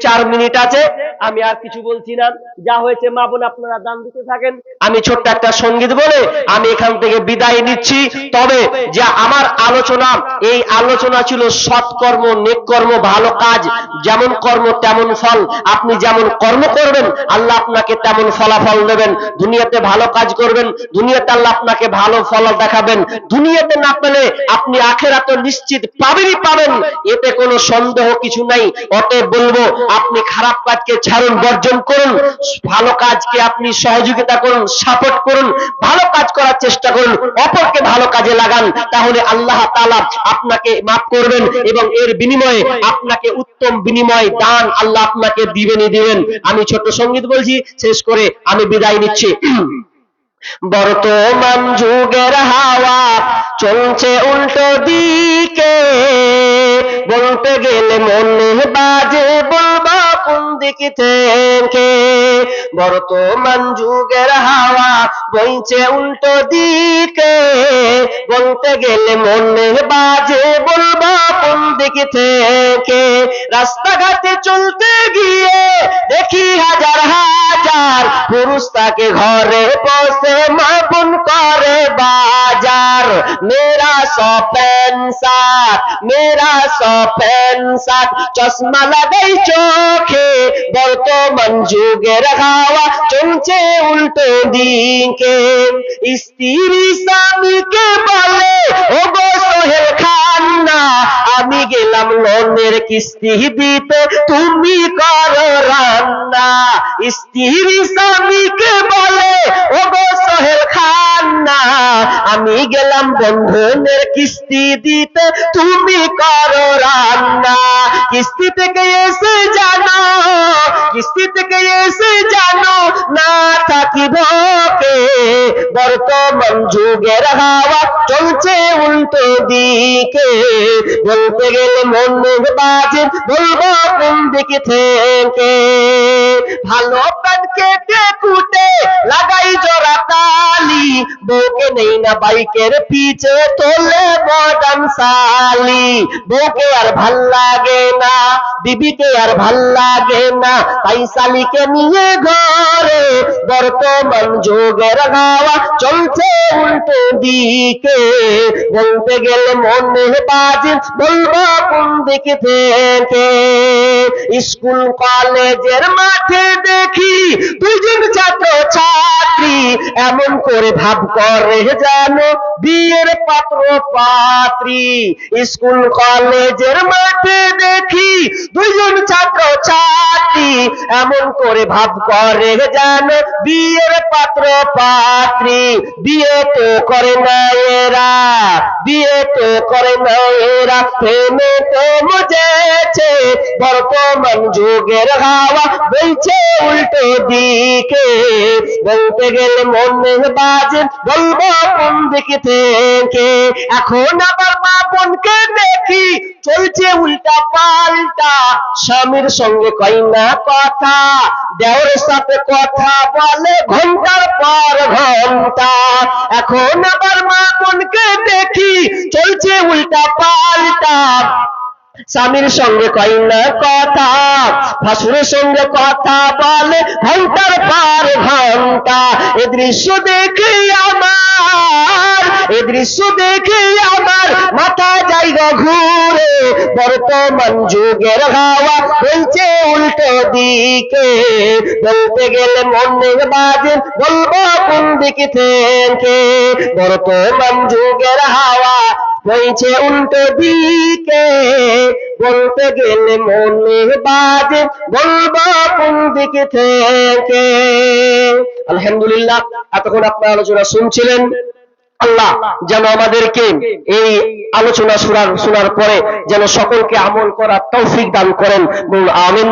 4 মিনিট আছে, আমি আর কিছু বলছি না। যা হয়েছে মা বোন আপনারা দান দিতে থাকেন। আমি ছোট্ট একটা সঙ্গীত বলে আমি এখান থেকে বিদায় নিচ্ছি। তবে যা আমার আলোচনা, এই আলোচনা ছিল সৎকর্ম, নেককর্ম, ভালো কাজ। যেমন কর্ম তেমন ফল। আপনি যেমন কর্ম করবেন আল্লাহ আপনাকে তেমন ফলাফল দেবেন। দুনিয়াতে ভালো কাজ করবেন, দুনিয়াতে আল্লাহ আপনাকে ভালো ফল দেখাবেন। দুনিয়াতে না পেলে আপনি আখিরাতে নিশ্চিত পাবেনই পাবেন, এতে কোনো সন্দেহ কিছু নাই। অতএব বলবো আপনি খারাপ কাজকে ছাড়ুন, বর্জন করুন, ভালো কাজকে আপনি সহযোগিতা করুন, সাপোর্ট করুন, ভালো কাজ করার চেষ্টা করুন, অপরকে ভালো কাজে লাগান। তাহলে আল্লাহ তাআলা আপনাকে মাফ করবেন এবং এর বিনিময়ে আপনাকে উত্তম বিনিময় দান আল্লাহ আপনাকে দিবেনই দিবেন। আমি ছোট সঙ্গীত বলছি, শেষ করে আমি বিদায় নিচ্ছি। বর্তমান যুগের হাওয়া চলছে উল্টো দিকে, বলতে গেলে মনে বাজে বলবা কোন দিক থেকে। বর্তমান যুগের হাওয়া বইছে উল্টো দিকে, বলতে গেলে মনে বাজে বলবা কোন দিক থেকে। রাস্তাঘাটে চলতে গিয়ে দেখি হাজার হাজার পুরুষ তাকে ঘরে বসে মাপুন করে বাজার। মেরা সপেনসার, মেরা সপেনসার, চশমা লাগাই চোখে, বর্তমান যুগের হাওয়া চলছে উল্টো দিকে। স্ত্রী স্বামীকে বলে ও গো সোহেল খান্না, আমি গেলাম লোনের কিস্তি দিতে, তুমি করো রান্না। স্ত্রী স্বামীকে বলে ও গো সোহেল খান্না, আমি গেলাম বন্ধনের কিস্তি দিতে, তুমি করো রান্না। কিস্তি থেকে এসে জানো, কিস্তি থেকে এসে জানো না থাকিব কে। বর্তমান যুগের হাওয়া চলছে উল্টো দিকে, বলতে গেলে মনে বাজে বলবো কোন দিক থেকে। ভালো প্যান কেটে কুটে লাগাই জোড়া তালি, বউকে নেই না বাইকের পিছে তোলে মডার্ন সালি। বউকে আর ভাল লাগে না, বিবিকে আর ভাল লাগে না, তাই শালিকে নিয়ে ঘরে। বর্তমান যুগের হাওয়া চলছে উল্টো দিকে, বলতে গেলে মনে বাজে বলবো কোন দিক থেকে। স্কুল কলেজের মাঠে দেখি দুজন ছাত্র ছাত্রী, এমন করে ভাব করে যেন বিয়ের পাত্র পাত্রী। স্কুল কলেজের মাঠে দেখি দুজন ছাত্র ছাত্রী, এমন করে ভাব করে যেন বিয়ের পাত্র পাত্রী। বিয়ে তো করে না এরা, বিয়ে তো করে না এরা, প্রেমে তো মজেছে। বর্তমান যুগের হাওয়া বইছে উল্টো দিকে, বলতে গেলে মনে বাজে বলবো কোন দিক থেকে। এখন আবার মা বোনকে দেখি চলছে উল্টা পাল্টা, স্বামীর সঙ্গে কই না কথা, দেওরের সাথে কথা বলে ঘন্টার পর ঘন্টা। এখন আবার মা বোনকে দেখি চলছে উল্টা পাল্টা, স্বামীর সঙ্গে কই না কথা, ভাসুরের সঙ্গে কথা বলে ঘন্টার পর ঘন্টা। এ দৃশ্য দেখে আমার, এ দৃশ্য দেখে আমার মাথা জায়গা ঘুরে। বর্তমান যুগের হাওয়া বইছে উল্টো দিকে, বলতে গেলে মনে বাজে বলবো কোন দিক থেকে। বর্তমান যুগের হাওয়া বইছে উল্টো দিকে, বলতে গেলে মনে বাজে বলবো কোন দিক থেকে। আলহামদুলিল্লাহ, এতক্ষণ আপনার আলোচনা শুনছিলেন। আল্লাহ যেন আমাদেরকে এই আলোচনা শোনার পরে যেন সকলকে আমল করার তৌফিক দান করেন। বলুন আমিন।